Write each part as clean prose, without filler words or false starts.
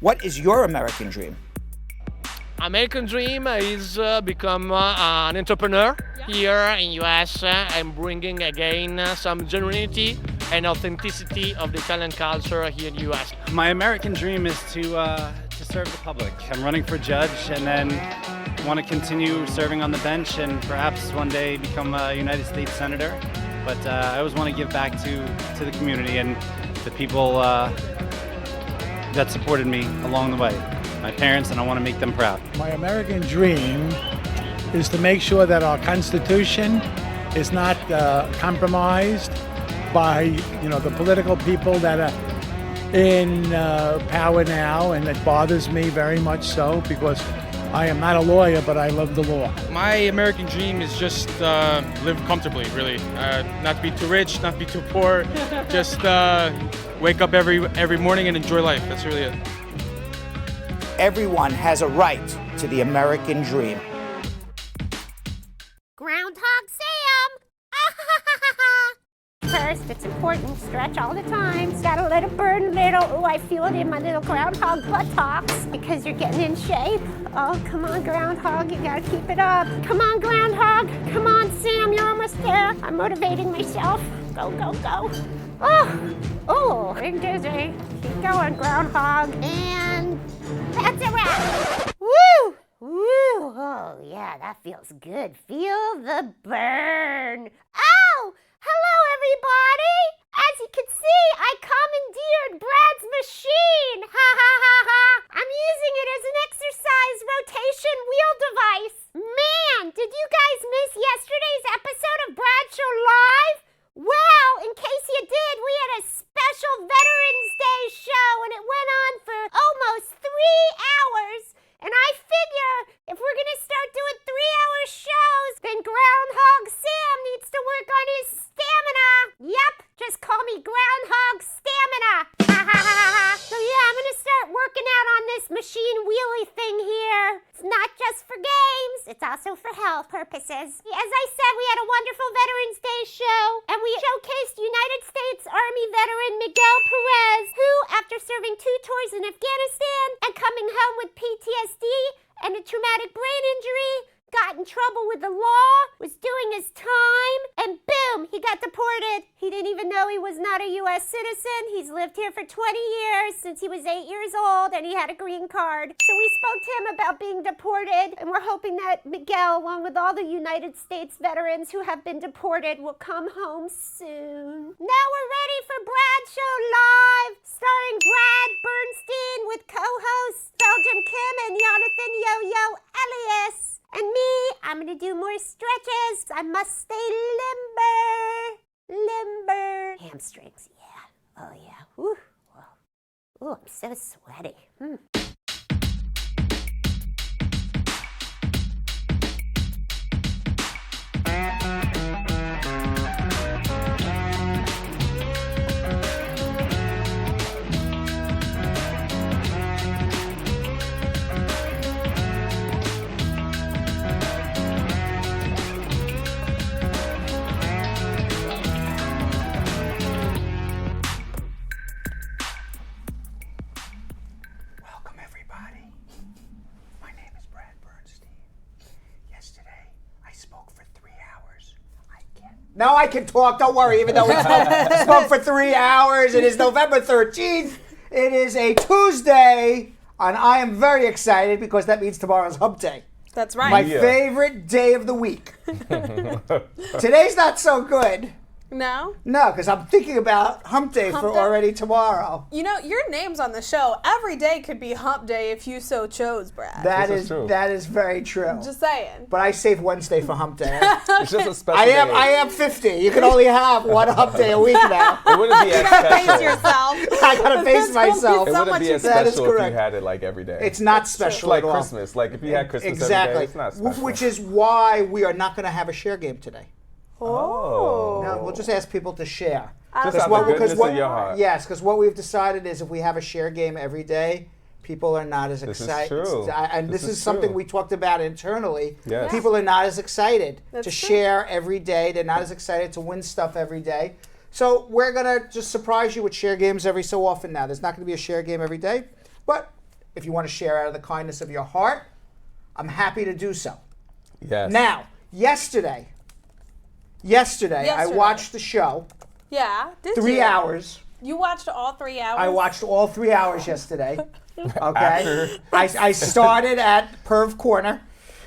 What is your American dream? American dream is become an entrepreneur here in US and bringing again some genuinity and authenticity of the Italian culture here in US. My American dream is to serve the public. I'm running for judge and then want to continue serving on the bench and perhaps one day become a United States Senator. But I always want to give back to the community and the people that supported me along the way. My parents, and I want to make them proud. My American dream is to make sure that our Constitution is not compromised by, the political people that are in power now, and it bothers me very much so because I am not a lawyer, but I love the law. My American dream is just live comfortably, really. Not to be too rich, not to be too poor. Just wake up every morning and enjoy life. That's really it. Everyone has a right to the American dream. Groundhog Sam! First, it's important, stretch all the time. Gotta let it burn a little. Oh, I feel it in my little groundhog buttocks because you're getting in shape. Oh, come on, groundhog, you gotta keep it up. Come on, groundhog. Come on, Sam, you're almost there. I'm motivating myself. Go, go, go. Oh, big dizzy. Keep going, groundhog. And that's a wrap. Woo! Woo! Oh, yeah, that feels good. Feel the burn. Oh! Hello, everybody! As you can see, I commandeered Brad's machine! Ha ha ha ha! I'm using it as an exercise rotation wheel device. Man, did you guys miss yesterday's episode of Brad Show Live? Well, in case you did, we had a special Veterans Day show and it went on for almost 3 hours. And I figure if we're gonna start doing 3-hour shows, then Groundhog Sam needs to work on his stamina. Yep, just call me Groundhog Stamina. Ha ha ha ha. So yeah, I'm gonna start working out on this machine wheelie thing here. It's not just for games, it's also for health purposes. As I said, we had a wonderful Veterans Day show, and we showcased United States Army veteran Miguel Perez, who, after serving 2 tours in Afghanistan and coming home with PTSD and a traumatic brain injury, got in trouble with the law, was doing his time, and boom, he got deported. He didn't even know he was not a U.S. citizen. He's lived here for 20 years, since he was 8 years old, and he had a green card. So we spoke to him about being deported, and we're hoping that Miguel, along with all the United States veterans who have been deported, will come home soon. Now we're ready for Brad Show Live, starring Brad Bernstein with co-hosts Belgium Kim and Jonathan Yo-Yo Elias. And me, I'm gonna do more stretches. I must stay limber. Hamstrings, yeah. Oh yeah. Ooh, whoa. Ooh, I'm so sweaty. Now I can talk, don't worry, even though we spoke for 3 hours. It is November 13th. It is a Tuesday, and I am very excited because that means tomorrow's Hump Day. That's right. My favorite day of the week. Today's not so good. No? No, because I'm thinking about Hump Day for already tomorrow. You know, your name's on the show. Every day could be Hump Day if you so chose, Brad. That is very true. Just saying. But I save Wednesday for Hump Day. It's just a special day. I am 50. You can only have one Hump Day a week now. It wouldn't be as special. You gotta pace yourself. I gotta pace myself. It wouldn't be as special if you had it like every day. It's not special at all. Like Christmas. Like if you had Christmas every day, it's not special. Which is why we are not going to have a share game today. Oh. No, we'll just ask people to share. Just out of the goodness of your heart. Yes, because what we've decided is if we have a share game every day, people are not as excited. This is true. And this is something we talked about internally. Yes. People are not as excited to true. share every day. They're not as excited to win stuff every day. So we're going to just surprise you with share games every so often now. There's not going to be a share game every day, but if you want to share out of the kindness of your heart, I'm happy to do so. Yes. Now, yesterday, I watched the show. Yeah. Did 3 you? hours. You watched all 3 hours? I watched all 3 hours yesterday. Okay. I started at Perv Corner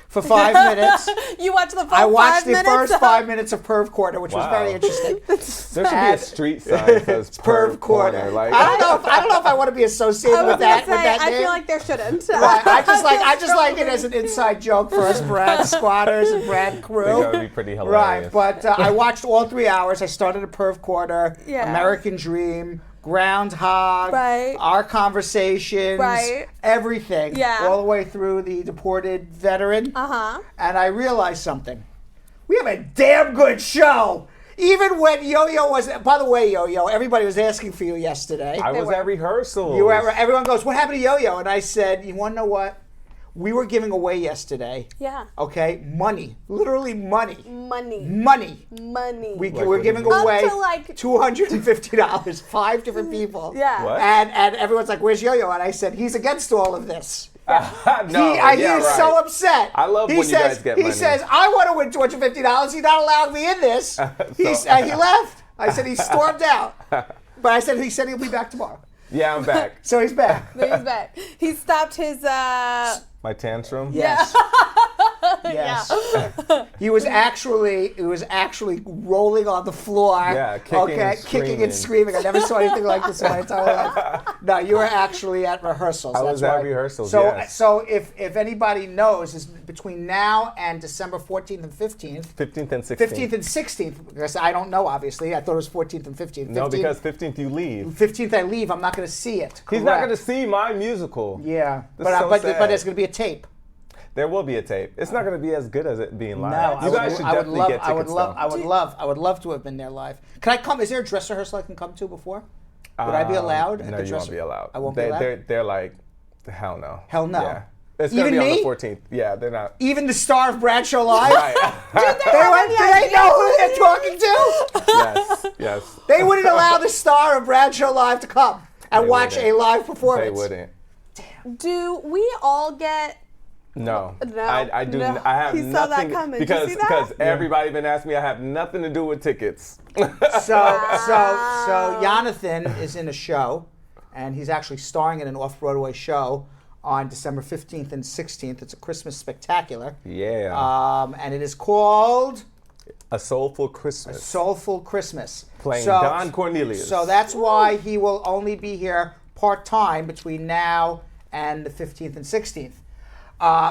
for 5 minutes. You watched the full 5 minutes? I watched the first 5 minutes of Perv Corner, which was very interesting. There should be a street sign that says Perv Corner. Like, I don't know if I want to be associated with that. I name. feel like there shouldn't. Right. I just like it as an inside joke for us Brad squatters and Brad crew. I think that would be pretty hilarious. Right, but I watched all 3 hours. I started at Perv Corner, Yeah. American Dream, Groundhog, Right. Our Conversations, Right. everything, Yeah. all the way through the deported veteran. Uh-huh. And I realized something. We have a damn good show. Even when Yo-Yo was, by the way, Yo-Yo, everybody was asking for you yesterday. I was at rehearsal. Everyone goes, what happened to Yo-Yo? And I said, you want to know what? We were giving away yesterday. Yeah. Okay, money, literally money. Money. We were giving away Up to like $250, 5 different people. Yeah. What? And everyone's like, "Where's Yo-Yo?" And I said, "He's against all of this." No, he is so upset. I love when you guys get money. He says, "I want to win $250. He's not allowing me in this." He left. I said he stormed out. But I said he said he'll be back tomorrow. Yeah, I'm back. So he's back. He's back. He stopped his My tantrum? Yes. Yes. He was actually rolling on the floor. Yeah, kicking and screaming. I never saw anything like this in my entire life. No, you were actually at rehearsals. I was at rehearsals, So, yes. so if anybody knows, is between now and December 14th and 15th. 15th and 16th. 15th and 16th. Because I don't know, obviously. I thought it was 14th and 15th. No, because 15th you leave. 15th I leave. I'm not going to see it. He's not going to Correct. see my musical. Yeah, That's so but sad. there's going to be a tape. There will be a tape. It's not going to be as good as it being live. No, You guys should definitely get tickets. I would love to have been there live. Can I come? Is there a dress rehearsal I can come to before? Would I be allowed? At No, the you dress won't be allowed. I won't be allowed. They're like, hell no. Hell no. Yeah. It's going to be Even on me? the 14th. Yeah, they're not. Even the star of Bradshaw Live. Right. Do they know who they're talking to? Yes, yes. They wouldn't allow the star of Bradshaw Live to come and They watch wouldn't. a live performance. They wouldn't. Do we all get? No, No, I do. no. I have He saw that nothing coming. Did you because see that? because everybody been asking me. I have nothing to do with tickets. So Jonathan is in a show, and he's actually starring in an off-Broadway show on December 15th and 16th. It's a Christmas spectacular. Yeah. And it is called A Soulful Christmas. Soulful Christmas. Playing Don Cornelius. So that's why he will only be here part-time between now and the 15th and 16th.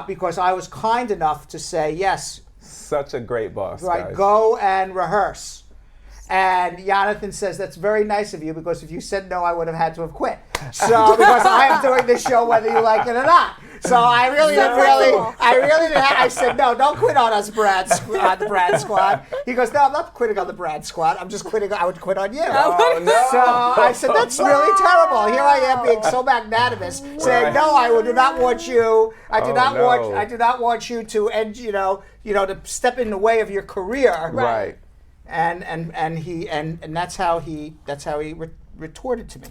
Because I was kind enough to say, yes, Such a great boss, right, guys. go and rehearse. And Jonathan says, that's very nice of you, because if you said no, I would have had to have quit. So, because I am doing this show whether you like it or not. So I really didn't. I said, no, don't quit on us, on the Brad Squad. He goes, no, I'm not quitting on the Brad Squad. I'm just quitting. I would quit on you. Oh, no. So I said, that's really terrible. Here I am being so magnanimous, saying, no, I do not want you. I do not want you to end. To step in the way of your career. Right. And that's how he retorted to me.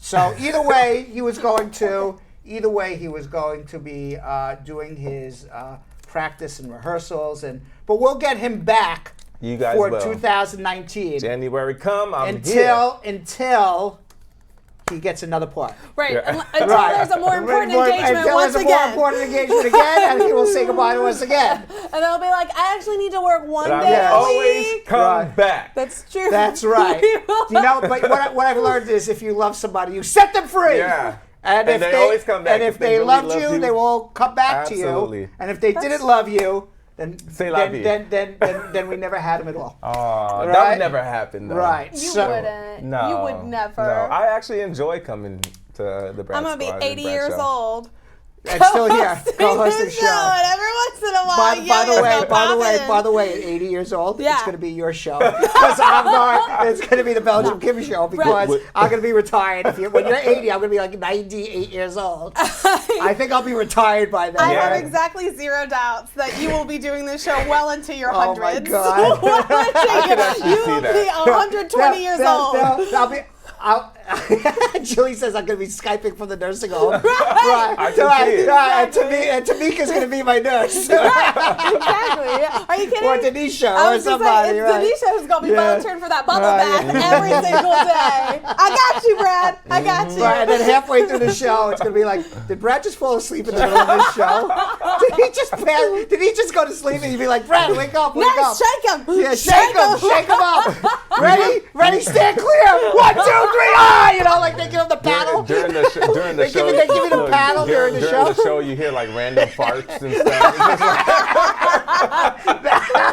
So either way, he was going to be doing his practice and rehearsals, but we'll get him back You guys for will. 2019 January come, I'm here. until he gets another part. Right. Yeah. Until there's a more important engagement Until once there's a again. more important engagement again, and he will say goodbye to us again. And I'll be like, I actually need to work one But day I a will always week. come Right. back. That's true. That's right. But what I've learned is if you love somebody, you set them free. Yeah. And if they always come back. And if they really loved loved you, they will come back to Absolutely. you. And if they didn't love you, then C'est la vie. then we never had them at all. Oh, that Right? would never happen, though. Right. You So- wouldn't. No. You would never. No, I actually enjoy coming to the Brad I'm going to Squad be and 80 Brad years show. old. And still here, co-hosting the show. And every once in a while, By the way, at 80 years old, Yeah. it's going to be your show. Because it's going to be the Belgium Kim show, because I'm going to be retired. When you're 80, I'm going to be like 98 years old. I think I'll be retired by then. I Yeah. have exactly zero doubts that you will be doing this show well into your Oh my hundreds. God. I could actually You see will that. be 120 years old. Julie says I'm going to be Skyping from the nursing home. Right. I can see it. And Tamika's going to be my nurse. Exactly. Yeah. Are you kidding? Or Denisha I or was gonna somebody. say, Right? Denisha who's gonna be Yeah. volunteering for that bubble Right, bath every single day. I got you, Brad. I got you. Right, and then halfway through the show, it's going to be like, did Brad just fall asleep in the middle of this show? Did he just go to sleep and you'd be like, Brad, wake up, wake up. Nurse, shake him. Yeah, shake him up. Ready, stand clear. 1, 2, 3, ah! You know, like they give him the paddle. During the show, They give me the paddle during the show. During the show, you hear like random farts and stuff.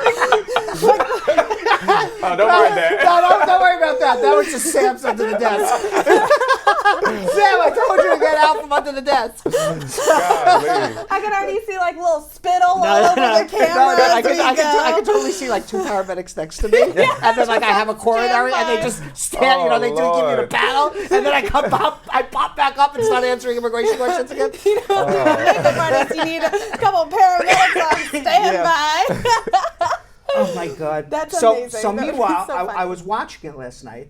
It's just like, oh, don't worry about that. No, don't worry about that. That was just Sam's under the desk. Sam, I told you to get out from under the desk. Golly. I can already see like little spittle all over the camera. I can totally see like 2 paramedics next to me, and then like I have a coronary, and they just stand. You know, they do give you the Lord. paddle, and then I pop back up and start answering immigration questions again. You need a couple paramedics on standby. Oh my God. That's so, amazing. So That would be meanwhile, so funny. I was watching it last night,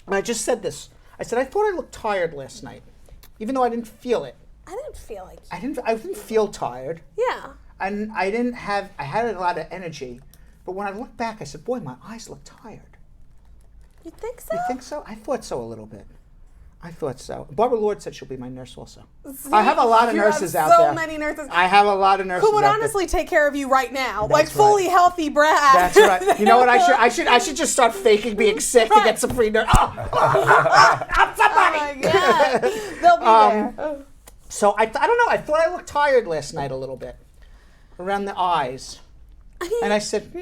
and I just said this. I said I thought I looked tired last night, even though I didn't feel it. I didn't feel like I didn't feel tired, Yeah. and I had a lot of energy, but when I looked back, I said, boy, my eyes look tired. You think so? You think so? I thought so a little bit. I thought so. Barbara Lord said she'll be my nurse also. I have a lot of You nurses have out so there. many nurses. I have a lot of nurses Who would out there. honestly take care of you right now? That's like fully right. healthy Brad. That's right. You know what? I should just start faking being sick to get some free nurse. I'm somebody. Oh my God. They'll be there. So I don't know. I thought I looked tired last night a little bit around the eyes, and I said,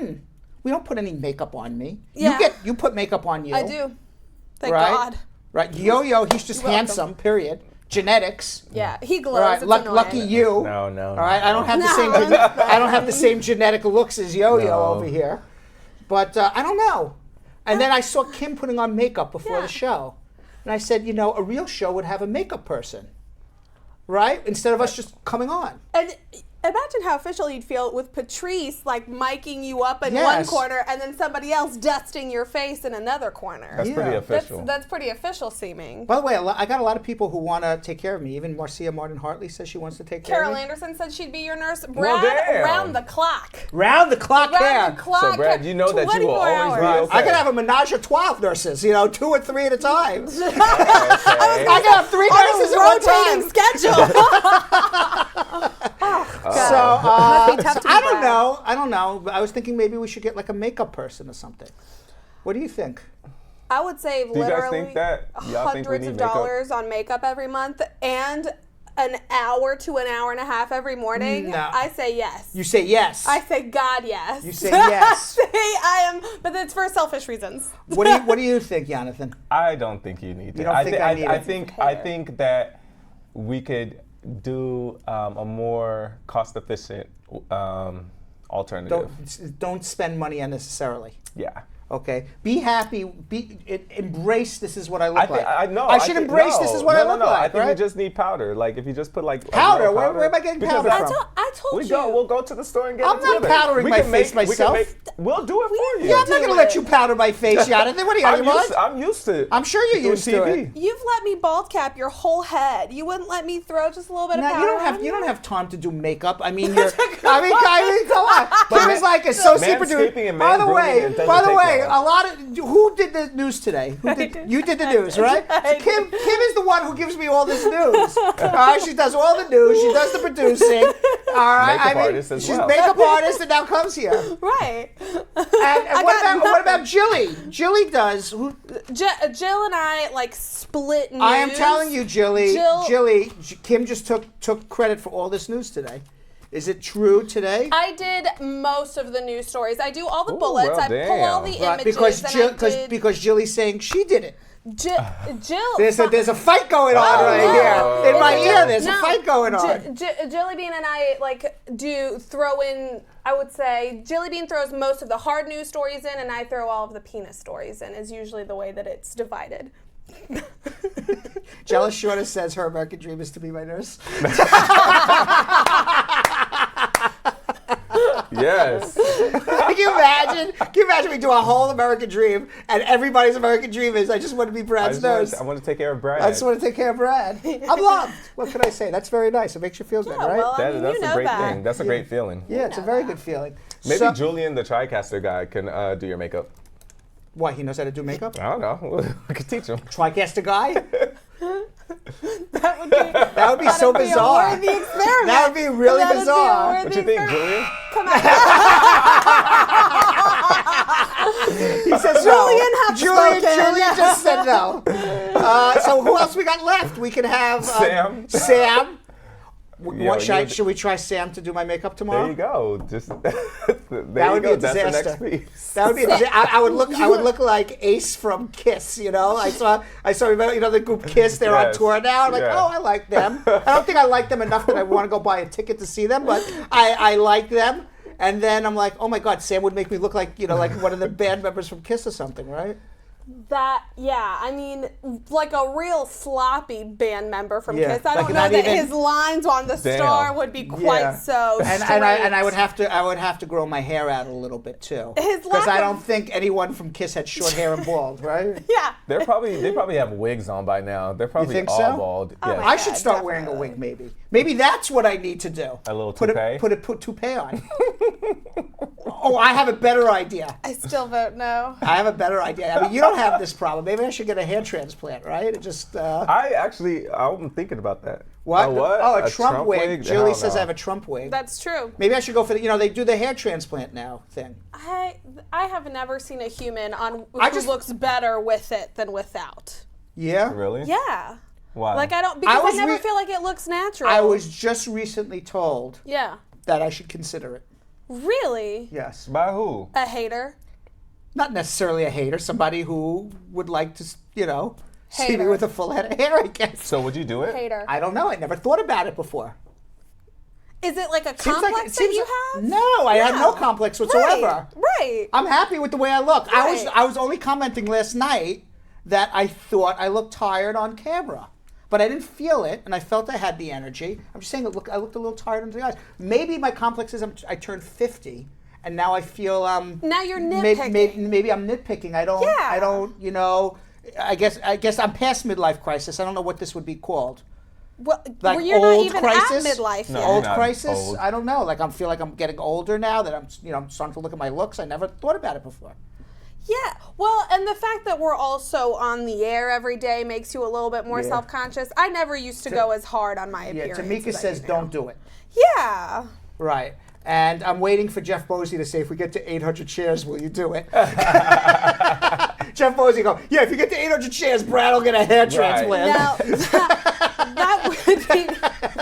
we don't put any makeup on me. Yeah. You put makeup on you. I do. Thank right? God. Right. Yo-Yo, he's just welcome. handsome. Period. Genetics. Yeah, he glows. All right. It's Lucky annoying. you. No. All right. I don't have the same. I don't have the same genetic looks as Yo-Yo over here. But I don't know. And then I saw Kim putting on makeup before the show, and I said, you know, a real show would have a makeup person, right? Instead of us just coming on. And imagine how official you'd feel with Patrice like miking you up in one Yes. corner and then somebody else dusting your face in another corner. That's pretty official. That's pretty official seeming. By the way, I got a lot of people who want to take care of me. Even Marcia Martin Hartley says she wants to take care Carol of me. Anderson said she'd be your nurse. Well, Brad, damn. round the clock. Round the clock Round care. the clock. So, Brad, you know that you will 24 always be hours. okay. I could have a menage a 12 nurses, 2 or 3 at a time. Okay. I could have 3 nurses at one time. Rotating schedule. So, Must be tough to be I don't Brad. know. I don't know. I was thinking maybe we should get like a makeup person or something. What do you think? I would save Do you guys literally think that? Y'all think we hundreds need of makeup? dollars on makeup every month and an hour to an hour and a half every morning. No. I say yes. You say yes. I say God yes. You say yes. I say I am, but it's for selfish reasons. What do you think, Jonathan? I don't think you need that. You don't think I need it? I think that we could do a more cost-efficient alternative. Don't spend money unnecessarily. Yeah. Okay. Be happy. Embrace. This is what I look like. I know. I should embrace. This is what I look like. I think right? we just need powder. Like if you just put like Powder? a little Where am I getting Because powder I from? I told you. We'll go to the store and get I'm it not together. powdering We my can face myself. We'll do it for you. Yeah, I'm not going to let you powder my face, Jonathan. What are you out of your mind? I'm used to it. I'm sure you're doing used to TV. it. You've let me bald cap your whole head. You wouldn't let me throw just a little bit of No, powder you don't have on you don't have time to do makeup. I mean, you're. I mean, come on. Kim is like associate producer. manscaping and By the man-grooming, it doesn't way, take long. a lot of who did the news today? You did the news, right? So Kim is the one who gives me all this news. All right, she does all the news. She does the producing. All right, Makeup artist as she's well. makeup artist and now comes here. Right. And what about Jilly? Jilly does. Jill and I like split news. I am telling you, Jilly, Jill- Kim just took credit for all this news today. Is it true today? I did most of the news stories. I do all the Ooh, bullets. well, I pull all the damn. images. Because Jilly's saying she did it. Jill. There's a fight going on right no. here in my It's ear. There's a no. fight going on. Jilly Bean and I do throw in. I would say Jilly Bean throws most of the hard news stories in, and I throw all of the penis stories in. Is usually the way that it's divided. Jealous Shorter says her American dream is to be my nurse. Yes. Can you imagine? Can you imagine we do a whole American Dream and everybody's American Dream is I just want to be Brad's nurse. I want to take care of Brad. I just want to take care of Brad. I'm loved. What can I say? That's very nice. It makes you feel good, right? Well, I That- mean, that's you a know great that. thing. That's a great feeling. Yeah, it's a very good feeling. Maybe So- Julian, the TriCaster guy, can do your makeup. Why, he knows how to do makeup? I don't know. We could teach him. TriCaster guy? That would be, That would be so that'd be bizarre. a worthy experiment. That would be really That'd be a bizarre. worthy What you think, experiment. Julian? Come on. He says Julian no. have Julian spoken. just said no. So who else we got left? We can have Sam. Sam. Yo, Should we try Sam to do my makeup tomorrow? There you go. Just there That you would go. be a That's the next disaster. piece. That would be. I would look like Ace from Kiss. You know, I saw. The group Kiss. They're on Yes. tour now. I'm like, Yeah. oh, I like them. I don't think I like them enough that I want to go buy a ticket to see them, but I like them. And then I'm like, oh my God, Sam would make me look like like one of the band members from Kiss or something, right? I mean, like a real sloppy band member from Yeah, Kiss. I like don't know not that even- his lines on the Damn. Star would be quite Yeah. so And straight. I would have to grow my hair out a little bit too. His Because lack I of- don't think anyone from Kiss had short hair and bald, right? Yeah. They probably have wigs on by now. They're probably think all so? bald. Oh Yes. my I should God, start wearing a definitely. wig, maybe. Maybe that's what I need to do. A little put toupee? Put toupee on. Oh, I have a better idea. I still vote no. I have a better idea. I mean, you don't have this problem. Maybe I should get a hair transplant, right? It just I'm thinking about that. what? A what? Oh, a Trump wig. Hell Julie says no. I have a Trump wig. That's true. Maybe I should go for they do the hair transplant now thing. I have never seen a human who just- looks better with it than without. Yeah. Really? Yeah. Why? Like I don't because I was never re- feel like it looks natural. I was just recently told Yeah. that I should consider it. Really? Yes. By who? A hater? Not necessarily a hater, somebody who would like to, see me Hater. with a full head of hair, I guess. So would you do it? Hater. I don't know. I never thought about it before. Is it like a Seems complex that you have? No, I have no complex whatsoever. Right. I'm happy with the way I look. Right. I was only commenting last night that I thought I looked tired on camera. But I didn't feel it, and I felt I had the energy. I'm just saying, I looked a little tired under the eyes. Maybe my complex is I turned 50, and now I feel Now you're nitpicking. Maybe I'm nitpicking. I don't. I guess I'm past midlife crisis. I don't know what this would be called. Well, Like you're not old even crisis? at midlife No. yet. Old not crisis? old. I don't know. Like I feel like I'm getting older now. That I'm starting to look at my looks. I never thought about it before. Yeah, well, and the fact that we're also on the air every day makes you a little bit more Yeah. self-conscious. I never used to go as hard on my Yeah. appearance. Tamika as I says do now. don't do it. Yeah. Right. And I'm waiting for Jeff Bosey to say, if we get to 800 shares, will you do it? Jeff Bosey go, yeah, if you get to 800 shares, Brad will get a hair transplant. Now, that would be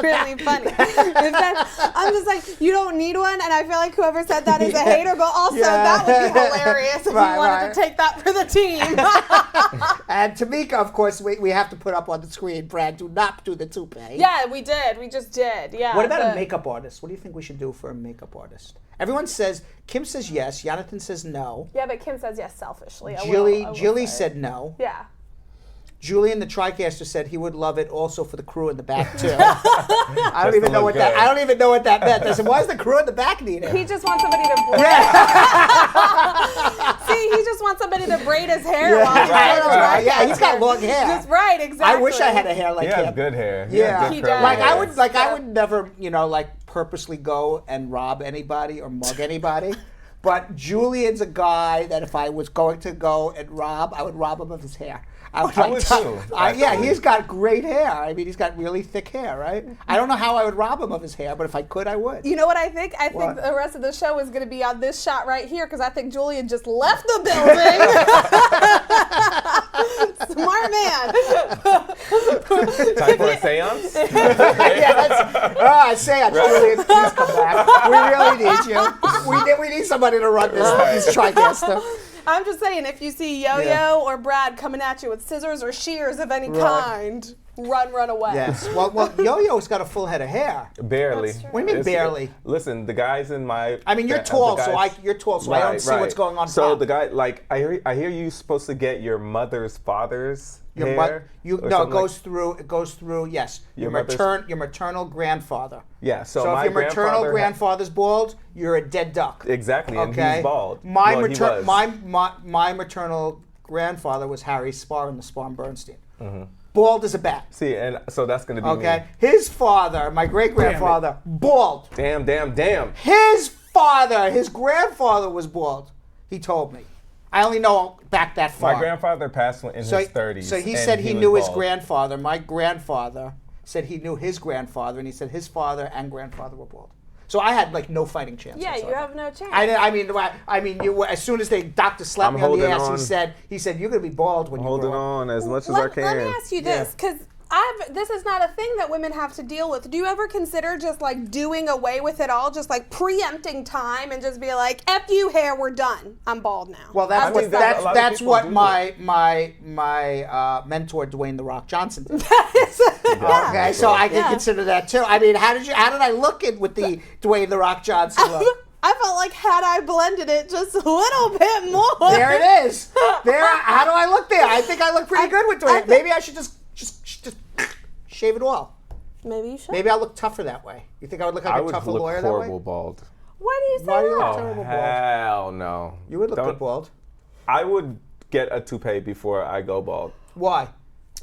really funny. I'm just like, you don't need one, and I feel like whoever said that is a hater, but also Yeah. that would be hilarious if Right, you wanted right. to take that for the team. And Tamika, of course, we have to put up on the screen, Brad, do not do the toupee. Yeah, we did. We just did. Yeah. What about a the- makeup artist? What do you think we should do for a makeup artist? Everyone says, Kim says yes, Jonathan says no. Yeah, but Kim says yes selfishly. I will Julie say. said no. Yeah. Julian, the TriCaster, said he would love it also for the crew in the back too. I don't even know what that. good. I don't even know what that meant. I said, why does the crew in the back need it? He just wants somebody to braid. See, he just wants somebody to braid his hair while he's Right, on the right. Yeah, he's got TriCaster. long hair. Just right, exactly. I wish I had a hair like He has him. good hair. Yeah, He curly does. Like hair. I would never, purposely go and rob anybody or mug anybody. But Julian's a guy that if I was going to go and rob, I would rob him of his hair. I would, I would too. yeah, he's got great hair. I mean, he's got really thick hair, right? I don't know how I would rob him of his hair, but if I could, I would. You know what I think? I think What? the rest of the show is going to be on this shot right here because I think Julian just left the building. Smart man. Time for a seance? Yes. Say it, Julian. Please come back. We really need you. We need somebody to run this TriCaster. I'm just saying, if you see Yo-Yo Yeah. or Brad coming at you with scissors or shears of any Right. kind, run away. Yes. Well, Yo-Yo's got a full head of hair. Barely. That's true. What do you mean barely? Listen, the guys in my. I mean, you're the tall, guys- you're tall, so I don't see what's going on. So top. the guy, like, I hear you're supposed to get your mother's father's Your hair? You or no, it something goes through. It goes through. Yes, your maternal grandfather. Yeah. So So my if your maternal grandfather grandfather's bald, you're a dead duck. Exactly, and Okay. he's bald. My Well, he was. my maternal grandfather was Harry Spar in the Spar and Bernstein. Bald as a bat. See, and so that's gonna be Okay. me. His father, my great grandfather, bald. Damn. His grandfather was bald. He told me. I only know back that far. My grandfather passed in his 30s. So he and said he was knew his bald. grandfather. My grandfather said he knew his grandfather, and he said his father and grandfather were bald. So I had like no fighting chance. Yeah, you whatsoever. have no chance. I mean, you. As soon as the doctor slapped I'm me on the holding ass, on. he said you're gonna be bald when you Holding grow up. on as much as I can. Let me ask you this, because this is not a thing that women have to deal with. Do you ever consider just like doing away with it all, just like preempting time and just be like, "F you, hair, we're done. I'm bald now." Well, that's I mean, what there's a lot of that's people what do my mentor Dwayne the Rock Johnson did. Yeah. Okay, so I can Yeah. consider that too. I mean, how did I look with the Dwayne the Rock Johnson look? I felt like had I blended it just a little bit more. There it is. How do I look there? I think I look pretty good with Dwayne. Maybe I should just shave it all. Maybe you should. Maybe I'll look tougher that way. You think I would look like I a would tougher look lawyer horrible that way? bald. Why do you say Why do you that? look terrible bald? Hell no. You would look Don't- good bald. I would get a toupee before I go bald. Why?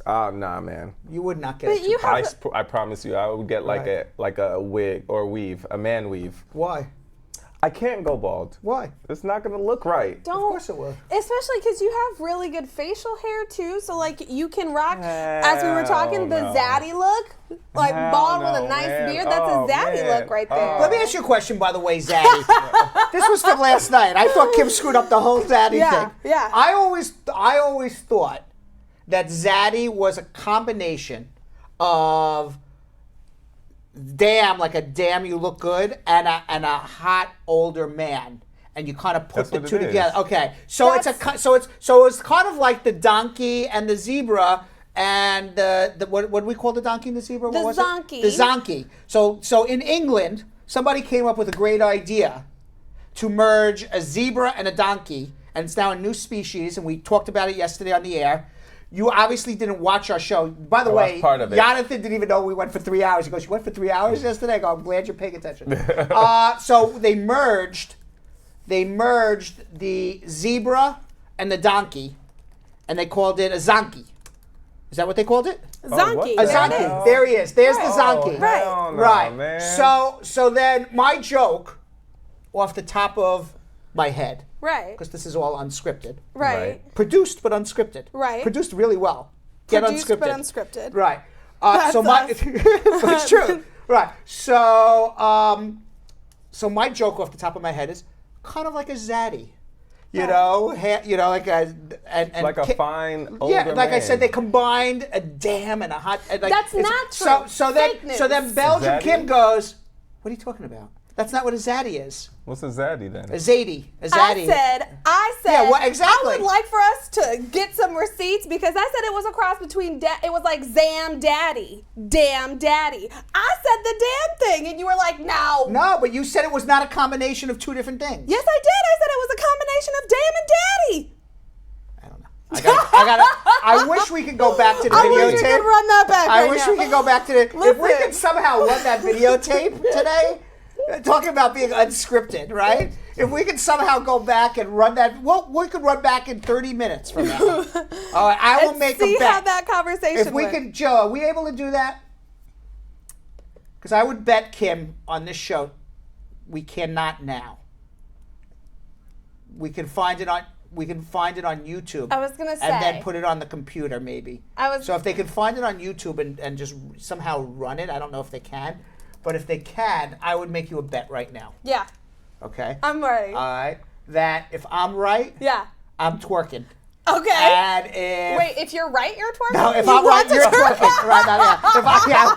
Oh, nah, man. You would not get But it. you have I promise you, I would get like Right. a wig or weave, a man weave. Why? I can't go bald. Why? It's not gonna look right. don't. Of course it will. Especially because you have really good facial hair too, so like you can rock, as we were talking, the no. zaddy look, like Hell bald with no, a nice man. beard. That's Oh, a zaddy man. look right there. Oh. Let me ask you a question, by the way, Zaddy. This was from last night. I thought Kim screwed up the whole Zaddy Yeah, thing. yeah. I always thought that Zaddy was a combination of like a damn you look good and a hot older man. And you kind of put That's the what two it is. together. Okay, so it's kind of like the donkey and the zebra and the what do we call the donkey and the zebra? The What was zonkey. it? The zonkey. So in England, somebody came up with a great idea to merge a zebra and a donkey, and it's now a new species. And we talked about it yesterday on the air. You obviously didn't watch our show. By the I way, watched part of it. Jonathan didn't even know we went for 3 hours. He goes, "You went for 3 hours yesterday?" I go, "I'm glad you're paying attention." So they merged the zebra and the donkey, and they called it a zonkey. Is that what they called it? Zonky. A there it zonkey. is. There he is. There's the Oh, zonkey. hell no, Right. man. So then my joke, off the top of my head, Right. because this is all unscripted, Right. produced but unscripted. Right. Produced really well. Get Produced unscripted. but unscripted. Right. That's So my, us. but it's true. Right. So my joke off the top of my head is kind of like a zaddy. You know, like a and Like a fine older yeah, like I man. said, they combined a damn and a hot. And like, That's it's- not true. So Fake then news. Belgium Zaddy? Kim goes, "What are you talking about? That's not what a zaddy is. What's a zaddy then? A zaddy. A I zaddy." said, Yeah, well, exactly. I would like for us to get some receipts because I said it was a cross between, it was like Zam Daddy, Damn Daddy. I said the damn thing and you were like, no. No, but you said it was not a combination of two different things. Yes, I did. I said it was a combination of Damn and Daddy. I don't know. I wish we could go back to the I videotape. wish we could run that back I right wish now. we could go back to the. If we Listen. could somehow run that videotape today, talking about being unscripted, right? If we could somehow go back and run that, we could run back in 30 minutes from now. All right, I will And make see a bet. how that conversation If we went. could, Joe, are we able to do that? Because I would bet Kim on this show, we cannot now. We can find it on. We can find it on YouTube. I was gonna say. and then put it on the computer, maybe. So if they can find it on YouTube and just somehow run it, I don't know if they can, but if they can, I would make you a bet right now. Yeah, Okay. I'm ready. All right. That if I'm right, yeah. I'm twerking. Okay. And if Wait, if you're right, you're twerking? no, if You I'm right, want to you're twerk? twerking. Right now, yeah. If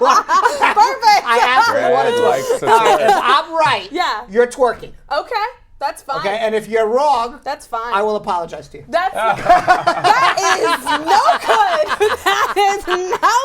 Perfect. I absolutely want to Like twerk. Cecilia. If I'm right, Yeah. you're twerking. Okay, that's fine. Okay. And if you're wrong, That's fine. I will apologize to you. That's that is no good. That is no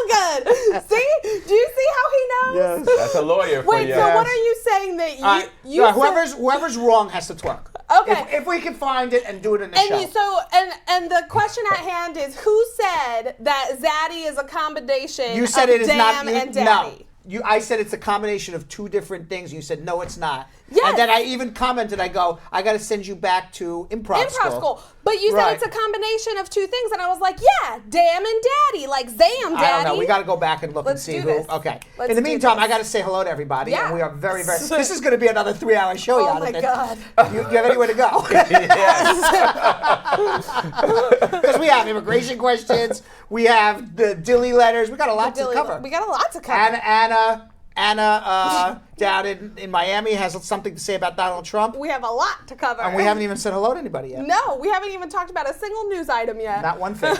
good. See? Do you see how he knows? That's a lawyer for Wait, you. so what are you saying that you All right, you so said- whoever's wrong has to twerk. Okay. If we can find it and do it in the show. And the question at hand is, who said that zaddy is a combination You said of it is damn not. and No. daddy? I said it's a combination of two different things. You said, no, it's not. Yes. And then I even commented, I go, I got to send you back to improv school. But you Right. said it's a combination of two things. And I was like, yeah, damn and daddy. Like, zam, daddy. I don't know. We got to go back and look Let's and see do who. this. Okay. Let's In the do meantime, this. I got to say hello to everybody. Yeah. And we are very, very. This is going to be another 3-hour show, Oh, my Jonathan. God. You have anywhere to go? Because we have immigration questions. We have the dilly letters. We got a lot to cover. We got a lot to cover. Anna down in Miami has something to say about Donald Trump. We have a lot to cover. And we haven't even said hello to anybody yet. No, we haven't even talked about a single news item yet. Not one thing.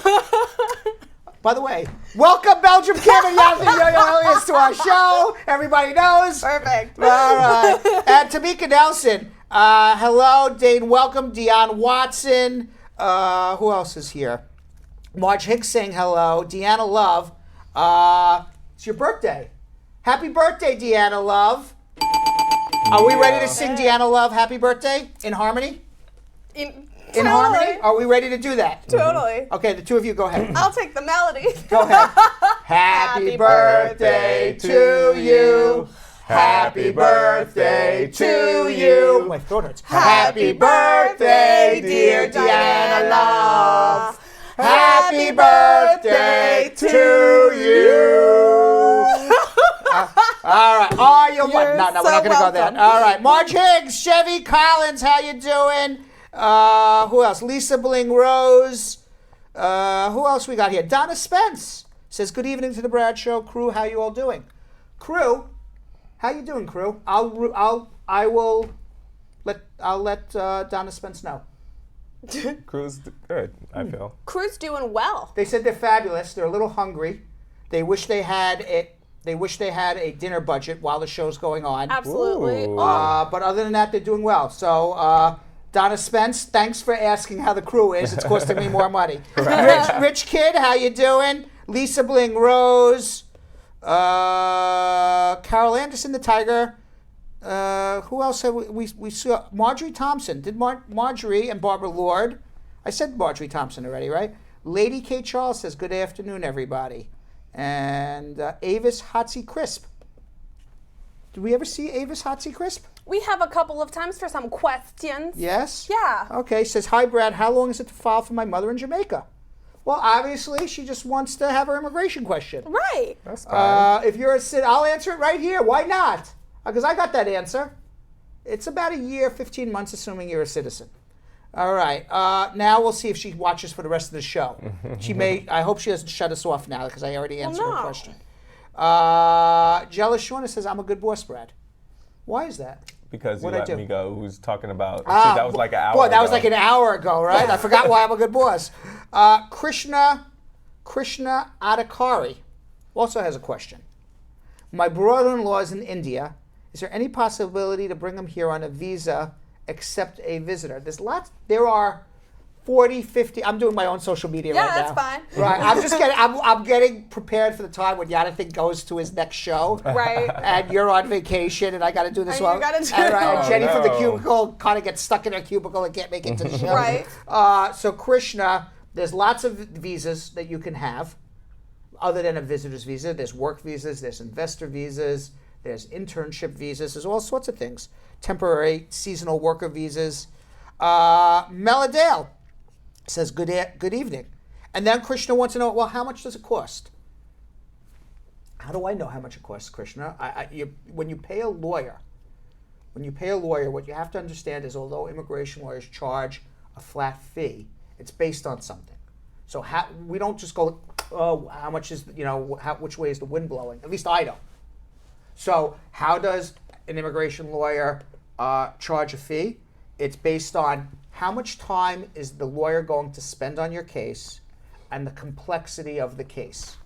By the way, welcome Belgium Kim and Jonathan Yo-Yo Elias to our show. Everybody knows. Perfect. All right. And Tamika Nelson. Hello, Dane. Welcome. Dionne Watson. Who else is here? Marge Hicks saying hello. Deanna Love. It's your birthday. Happy birthday, Deanna Love. Are we ready to sing Deanna Love Happy Birthday in harmony? In harmony? Are we ready to do that? Totally. Okay, the two of you go ahead. I'll take the melody. Go ahead. Happy birthday to you. Happy birthday to you. My throat hurts. Happy birthday, dear Deanna Love. Happy birthday to you. All right. Oh, you're what? No, we're not going to go there. All right. Marge Higgs, Chevy Collins, how you doing? Who else? Lisa Bling Rose. Who else we got here? Donna Spence says, good evening to the Bradshaw crew. How you all doing? Crew? How you doing, crew? I'll let Donna Spence know. Crew's good, I feel. Crew's doing well. They said they're fabulous. They're a little hungry. They wish they had a dinner budget while the show's going on. Absolutely. Ooh. But other than that, they're doing well. So, Donna Spence, thanks for asking how the crew is. It's costing me more money. Rich Kid, how you doing? Lisa Bling Rose. Carol Anderson, the Tiger. Who else have we saw? Marjorie Thompson. Did Marjorie and Barbara Lord. I said Marjorie Thompson already, right? Lady K. Charles says, good afternoon, everybody. And Avis Hotsy Crisp. Did we ever see Avis Hotsy Crisp? We have a couple of times for some questions. Yes? Yeah. Okay, says, hi, Brad. How long is it to file for my mother in Jamaica? Well, obviously, she just wants to have her immigration question. Right. That's fine. If you're a citizen, I'll answer it right here. Why not? Because I got that answer. It's about a year, 15 months, assuming you're a citizen. All right. Now we'll see if she watches for the rest of the show. She may. I hope she doesn't shut us off now because I already answered her question. Jealous Shauna says, I'm a good boss, Brad. Why is that? Because you What'd I let do? me go, who's talking about, that was like an hour Boy, that ago. was like an hour ago, right? I forgot why I'm a good boss. Krishna Adhikari also has a question. My brother-in-law is in India. Is there any possibility to bring him here on a visa except a visitor? There are 40, 50. I'm doing my own social media right now. Yeah, that's fine. Right. I'm getting prepared for the time when Jonathan goes to his next show. Right. And you're on vacation, and I got to do this And one. you gotta do and, it. and Jenny from the no. cubicle kind of gets stuck in her cubicle and can't make it to the show. Right. So Krishna, there's lots of visas that you can have, other than a visitor's visa. There's work visas. There's investor visas. There's internship visas. There's all sorts of things. Temporary, seasonal worker visas. Meladale says, good evening. And then Krishna wants to know, well, how much does it cost? How do I know how much it costs, Krishna? When you pay a lawyer, what you have to understand is, although immigration lawyers charge a flat fee, it's based on something. So we don't just go, oh, how much is, which way is the wind blowing? At least I don't. So how does an immigration lawyer charge a fee? It's based on how much time is the lawyer going to spend on your case and the complexity of the case,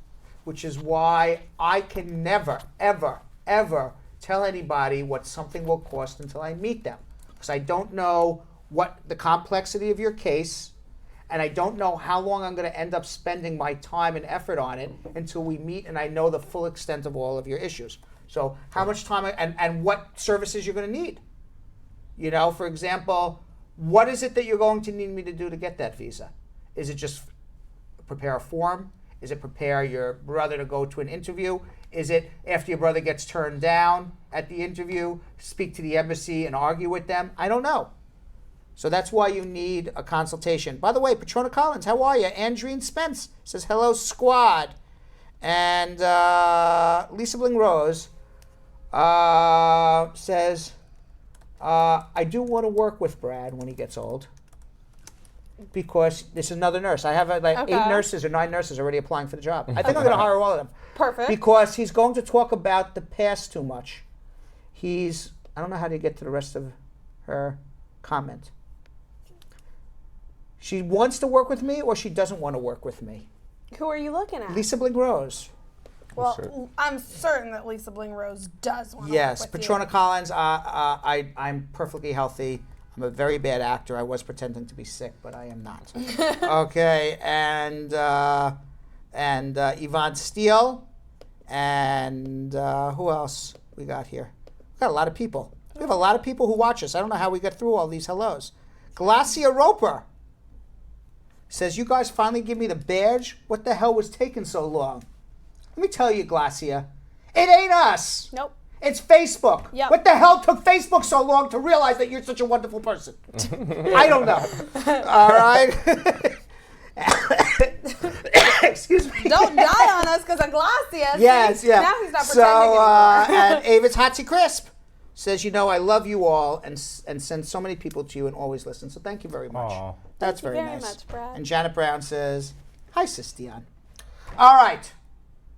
which is why I can never, ever, ever tell anybody what something will cost until I meet them, because I don't know what the complexity of your case, and I don't know how long I'm going to end up spending my time and effort on it until we meet and I know the full extent of all of your issues. So how much time and what services you're going to need. For example, What is it that you're going to need me to do to get that visa? Is it just prepare a form? Is it prepare your brother to go to an interview? Is it after your brother gets turned down at the interview, speak to the embassy and argue with them? I don't know. So that's why you need a consultation. By the way, Patrona Collins, how are you? Andreen Spence says, hello, squad. And Lisa Bling Rose says, I do want to work with Brad when he gets old. Because this is another nurse. I have 8 nurses or 9 nurses already applying for the job. I think I'm going to hire all of them. Perfect. Because he's going to talk about the past too much. I don't know how to get to the rest of her comment. She wants to work with me or she doesn't want to work with me. Who are you looking at? Lisa Bling Rose. Well, I'm certain that Lisa Bling Rose does want to Yes, work with Patrona you. Collins, I'm perfectly healthy. I'm a very bad actor. I was pretending to be sick, but I am not. Okay, and Yvonne Steele, and who else we got here? We got a lot of people. We have a lot of people who watch us. I don't know how we get through all these hellos. Glacia Roper says, you guys finally give me the badge? What the hell was taking so long? Let me tell you, Glacia, it ain't us. Nope. It's Facebook. Yep. What the hell took Facebook so long to realize that you're such a wonderful person? I don't know. All right. Excuse me. Don't die on us because of Glacia. Yes, See? yeah. Now he's not pretending anymore. And Avis Hotsy Crisp says, I love you all and send so many people to you and always listen. So thank you very much. Aw. That's Thank you very very nice. much, Brad. And Janet Brown says, hi, Sis Dion. All right.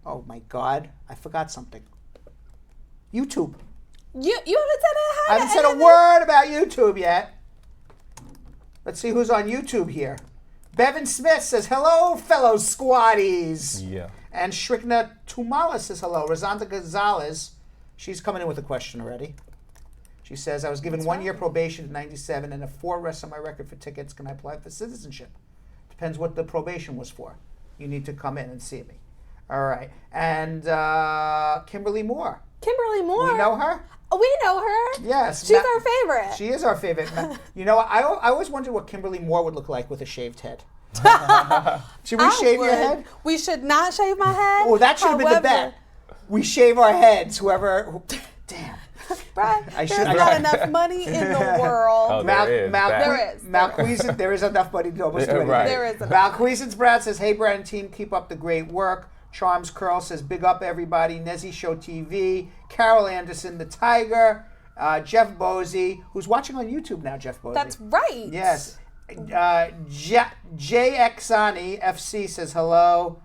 Oh, my God. I forgot something. YouTube. You haven't said I haven't said a word about YouTube yet. Let's see who's on YouTube here. Bevan Smith says, hello, fellow squatties. Yeah. And Shrikna Tumala says hello. Rosanda Gonzalez, she's coming in with a question already. She says, I was given 1 year probation in 97 and have 4 arrests on my record for tickets. Can I apply for citizenship? Depends what the probation was for. You need to come in and see me. All right. And Kimberly Moore. Kimberly Moore. We know her? We know her. Yes. She's our favorite. She is our favorite. I always wondered what Kimberly Moore would look like with a shaved head. Should we shave your head? We should not shave my head. Oh, that should have been the bet. We shave our heads, damn. Brad, I there's should- not enough money in the world. Oh, there is. There is. Malqueezan, there is enough money to almost do anything. Right. There is enough. Malqueezan's Brad says, hey, Brad and team, keep up the great work. Charms Curl says, big up everybody. Nezzy Show TV. Carol Anderson, the Tiger. Jeff Bosey, who's watching on YouTube now, Jeff Bosey. That's right. Yes. JXani FC says hello.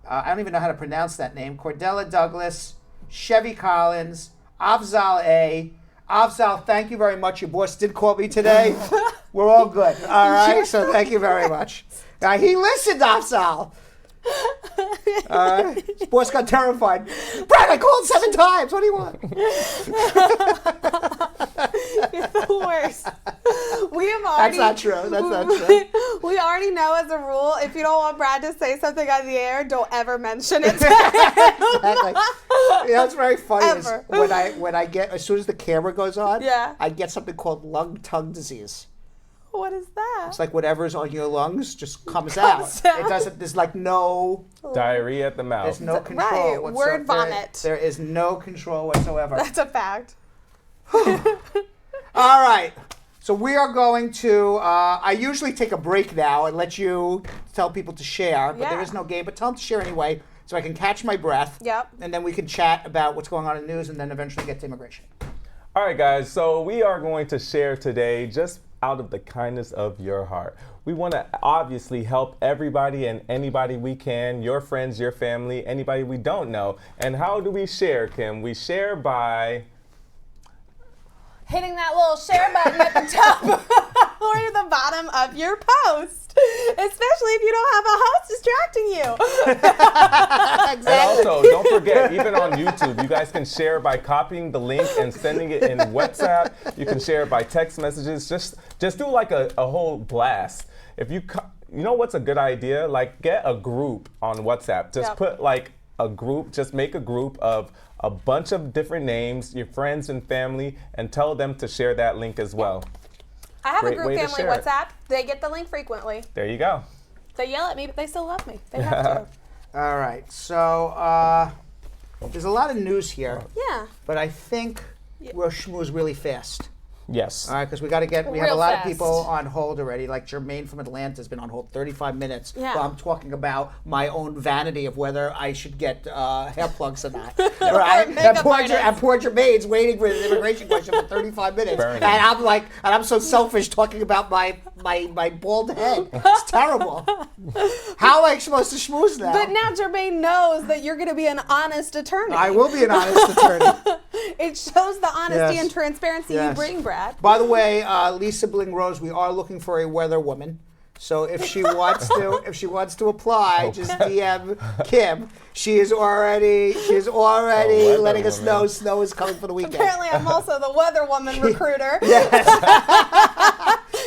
I don't even know how to pronounce that name. Cordella Douglas, Chevy Collins, Afzal A. Afzal, thank you very much. Your boss did call me today. We're all good. All right. So thank you very much. He listened, Afzal. His boss got terrified. Brad, I called 7 times. What do you want? You're the worst. We have already. That's not true. That's not true. We already know as a rule, if you don't want Brad to say something on the air, don't ever mention it to him. Exactly. That's very funny. Is Ever. when I get, as soon as the camera goes on, Yeah. I get something called lung-tongue disease. What is that? It's like whatever's on your lungs just comes out. It doesn't. There's like no. Diarrhea at the mouth. There's no control. Right, whatsoever. word vomit. There is no control whatsoever. That's a fact. All right. So we are going to. I usually take a break now and let you tell people to share, but there Yeah. is no game. But tell them to share anyway, so I can catch my breath. Yep. And then we can chat about what's going on in the news, and then eventually get to immigration. All right, guys, so we are going to share today just out of the kindness of your heart. We want to obviously help everybody and anybody we can, your friends, your family, anybody we don't know. And how do we share, Kim? We share by Hitting that little share button at the top or the bottom of your post, especially if you don't have a host distracting you. And also, don't forget, even on YouTube, you guys can share by copying the link and sending it in WhatsApp. You can share by text messages. Just do like a whole blast. If you know what's a good idea? Like get a group on WhatsApp. Just put like a group. Just make a group of a bunch of different names, your friends and family, and tell them to share that link as well. I have Great a group way to family share it. WhatsApp. They get the link frequently. There you go. They yell at me, but they still love me. They have to. All right. So there's a lot of news here, Yeah. but I think we'll schmooze really fast. Yes. All right, because we have a Real lot fast. of people on hold already. Like Jermaine from Atlanta has been on hold 35 minutes. Yeah. While I'm talking about my own vanity of whether I should get hair plugs or not. Right? makeup And poor Jermaine's waiting for his immigration question for 35 minutes. Burning. And I'm so selfish talking about my bald head. It's terrible. How am I supposed to schmooze now? But now Jermaine knows that you're going to be an honest attorney. I will be an honest attorney. It shows the honesty Yes. and transparency you Yes. bring, Brad. By the way, Lisa Bling Rose, we are looking for a weather woman. So if she wants to apply, just DM Kim. She is already weather letting us know woman. snow is coming for the weekend. Apparently, I'm also the weather woman recruiter.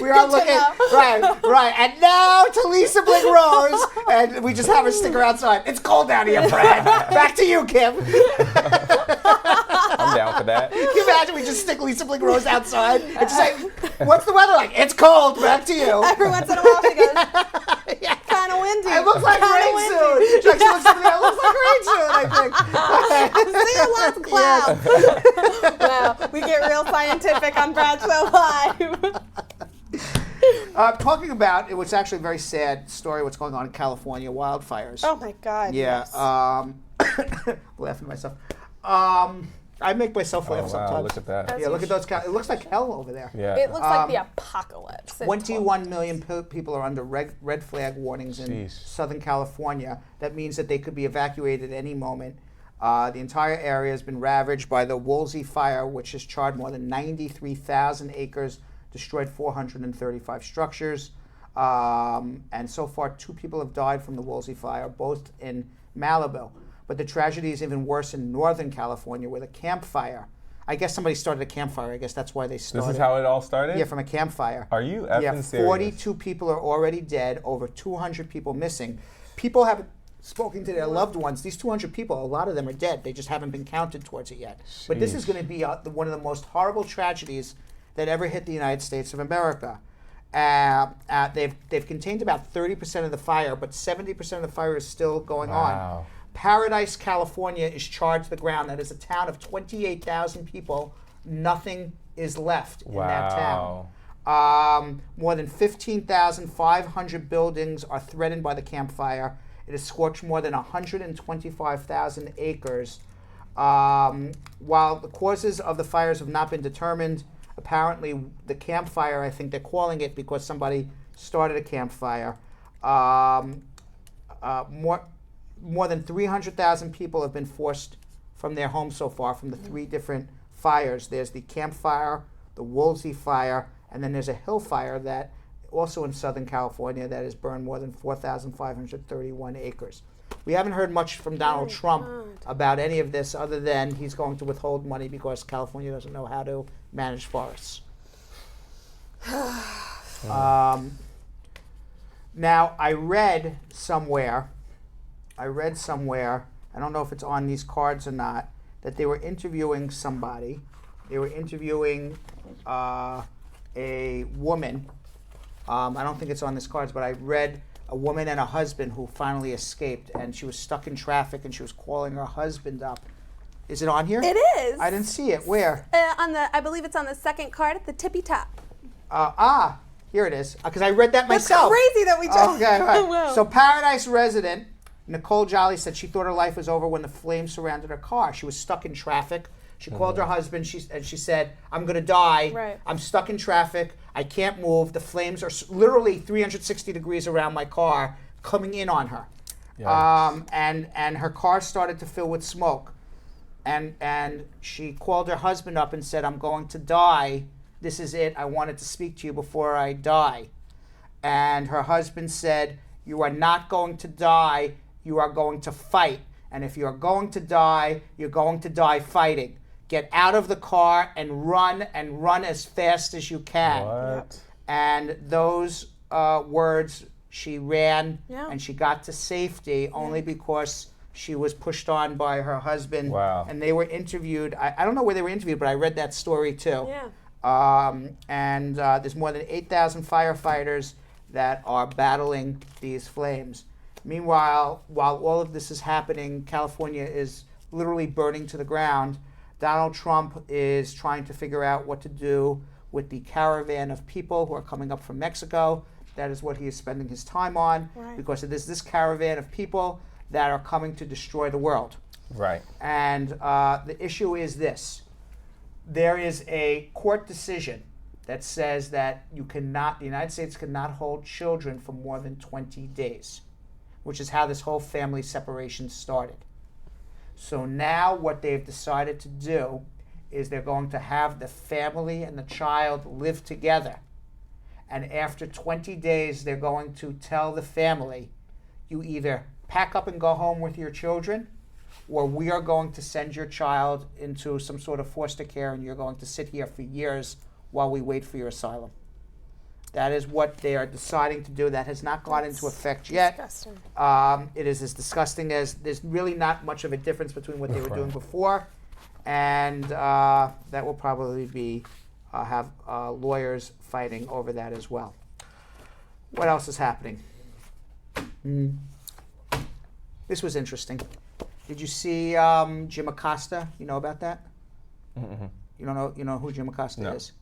We are Good to looking know. right. And now to Lisa Bling Rose, and we just have her sticker outside. It's cold out here, Brad. Back to you, Kim. I'm down for that. Can you imagine we just stick Lisa Bling Rose outside and just say, "What's the weather like?" It's cold. Back to you. Every once in a while, she goes, kind of windy. It looks like Kinda rain windy. soon. Like she looks at me, it looks like rain soon, I think. See lots of clouds. Wow, we get real scientific on Brad Show Live. Talking about, it was actually a very sad story, what's going on in California, wildfires. Oh my God. Yeah. Yes. Laughing at myself. I make myself laugh Oh, wow, sometimes. look at that. Yeah, look at those. It looks like hell over there. Yeah. It looks like the apocalypse. It 21 million people are under red flag warnings in Jeez. Southern California. That means that they could be evacuated at any moment. The entire area has been ravaged by the Woolsey fire, which has charred more than 93,000 acres, destroyed 435 structures. And so far, 2 people have died from the Woolsey fire, both in Malibu. But the tragedy is even worse in Northern California, where the campfire, I guess somebody started a campfire. I guess that's why they started. This is how it all started? Yeah, from a campfire. Are you effing serious? 42 people are already dead, over 200 people missing. People haven't spoken to their loved ones. These 200 people, a lot of them are dead. They just haven't been counted towards it yet. But this is going to be one of the most horrible tragedies that ever hit the United States of America. They've contained about 30% of the fire, but 70% of the fire is still going on. Paradise, California is charred to the ground. That is a town of 28,000 people. Nothing is left in that town. More than 15,500 buildings are threatened by the campfire. It has scorched more than 125,000 acres. While the causes of the fires have not been determined, apparently the campfire, I think they're calling it because somebody started a campfire. More than 300,000 people have been forced from their homes so far from the 3 different fires. There's the campfire, the Woolsey fire, and then there's a hill fire that also in Southern California that has burned more than 4,531 acres. We haven't heard much from Donald Trump about any of this other than he's going to withhold money because California doesn't know how to manage forests. Now, I read somewhere, I don't know if it's on these cards or not, that they were interviewing somebody. They were interviewing a woman. I don't think it's on these cards, but I read a woman and a husband who finally escaped, and she was stuck in traffic, and she was calling her husband up. Is it on here? It is. I didn't see it. Where? I believe it's on the second card at the tippy top. Here it is. Because I read that That's myself. crazy that we just. Okay, right. Wow. So Paradise resident Nicole Jolly said she thought her life was over when the flames surrounded her car. She was stuck in traffic. She called her husband and she said, "I'm going to die. Right. I'm stuck in traffic. I can't move. The flames are literally 360 degrees around my car coming in on her." And her car started to fill with smoke. And she called her husband up and said, "I'm going to die. This is it. I wanted to speak to you before I die." And her husband said, "You are not going to die. You are going to fight. And if you're going to die, you're going to die fighting. Get out of the car and run as fast as you can." What? And those words, she ran and she got to safety only because she was pushed on by her husband. Wow. And they were interviewed. I don't know where they were interviewed, but I read that story too. Yeah. and there's more than 8,000 firefighters that are battling these flames. Meanwhile, while all of this is happening, California is literally burning to the ground. Donald Trump is trying to figure out what to do with the caravan of people who are coming up from Mexico. That is what he is spending his time on, because it is this caravan of people that are coming to destroy the world. Right. And the issue is this. There is a court decision that says that the United States cannot hold children for more than 20 days, which is how this whole family separation started. So now what they've decided to do is they're going to have the family and the child live together. And after 20 days, they're going to tell the family, you either pack up and go home with your children, or we are going to send your child into some sort of foster care and you're going to sit here for years while we wait for your asylum. That is what they are deciding to do. That has not gone into effect yet. Disgusting. It is as disgusting as there's really not much of a difference between what they were doing before, and that will probably be have lawyers fighting over that as well. What else is happening? This was interesting. Did you see Jim Acosta? You know about that? Mm-hmm. You don't know? You know who Jim Acosta No. is?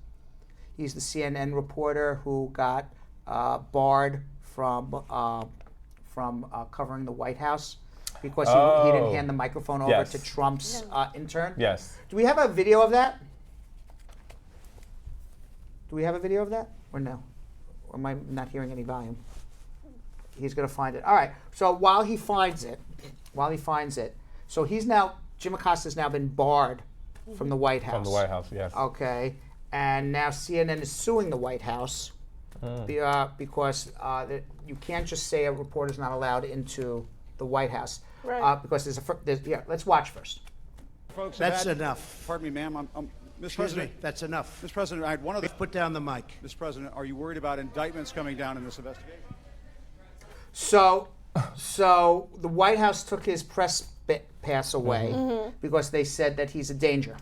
He's the CNN reporter who got barred from covering the White House because he didn't hand the microphone over Yes. to Trump's intern. Yes. Do we have a video of that? Do we have a video of that or no? Or am I not hearing any volume? He's going to find it. All right. So while he finds it, so Jim Acosta's now been barred from the White House. From the White House, yes. Okay. And now CNN is suing the White House because you can't just say a reporter's not allowed into the White House. Right. Because let's watch first. Folks, That's enough. Pardon me, ma'am. Mr. Excuse President. me, that's enough. Mr. President, I had one other. Put down the mic. Mr. President, are you worried about indictments coming down in this investigation? So the White House took his press pass away because they said that he's a danger.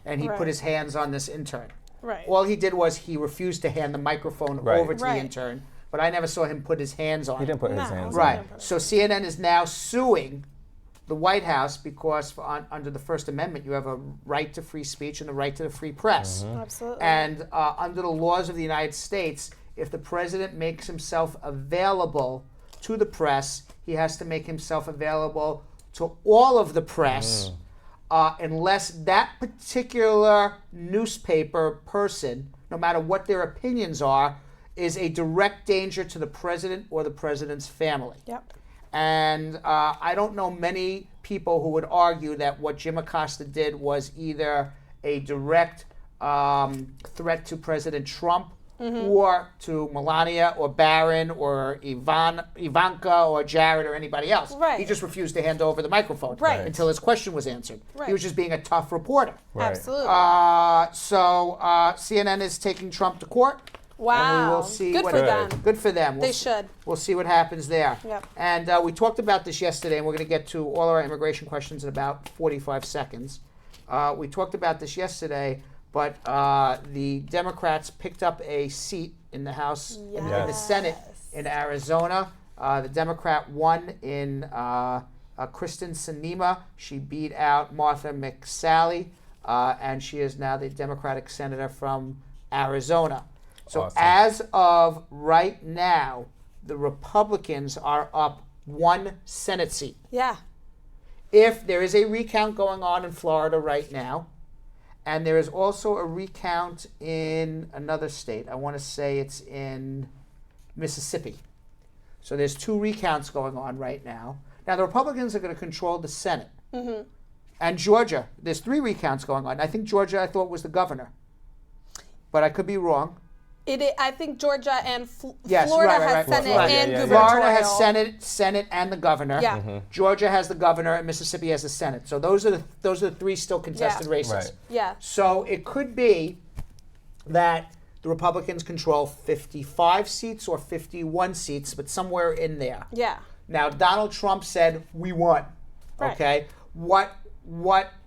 And he put his hands on this intern. Right. All he did was he refused to hand the microphone over to the Right. intern, but I never saw him put his hands on He it. didn't put his No. hands on Right. it. So CNN is now suing the White House because under the First Amendment you have a right to free speech and the right to the free press. Absolutely. And under the laws of the United States, if the president makes himself available to the press, he has to make himself available to all of the press unless that particular newspaper person, no matter what their opinions are, is a direct danger to the president or the president's family. Yep. And I don't know many people who would argue that what Jim Acosta did was either a direct threat to President Trump or to Melania or Barron or Ivanka or Jared or anybody else. Right. He just refused to hand over the microphone Right. until his question was answered. Right. He was just being a tough reporter. Right. Absolutely. So CNN is taking Trump to court. Wow. And we will see Good what for them. Good for them. They should. We'll see what happens there. Yep. And we talked about this yesterday, and we're going to get to all our immigration questions in about 45 seconds. We talked about this yesterday, but the Democrats picked up a seat in the House, in the Senate in Arizona. The Democrat won in Kristen Sinema. She beat out Martha McSally, and she is now the Democratic senator from Arizona. So Awesome. as of right now, the Republicans are up one Senate seat. Yeah. If there is a recount going on in Florida right now, and there is also a recount in another state. I want to say it's in Mississippi. So there's two recounts going on right now. Now the Republicans are going to control the Senate. And Georgia, there's three recounts going on. I think Georgia, I thought, was the governor. But I could be wrong. I think Georgia and Yes, Florida right. has Senate Right. and Yeah, yeah, yeah. gubernatorial. Florida has Senate and the governor. Yeah. Georgia has the governor, and Mississippi has the Senate. So those are the three still contested Yeah. races. Right. Yeah. So it could be that the Republicans control 55 seats or 51 seats, but somewhere in there. Yeah. Now Donald Trump said we won. Right. Okay. What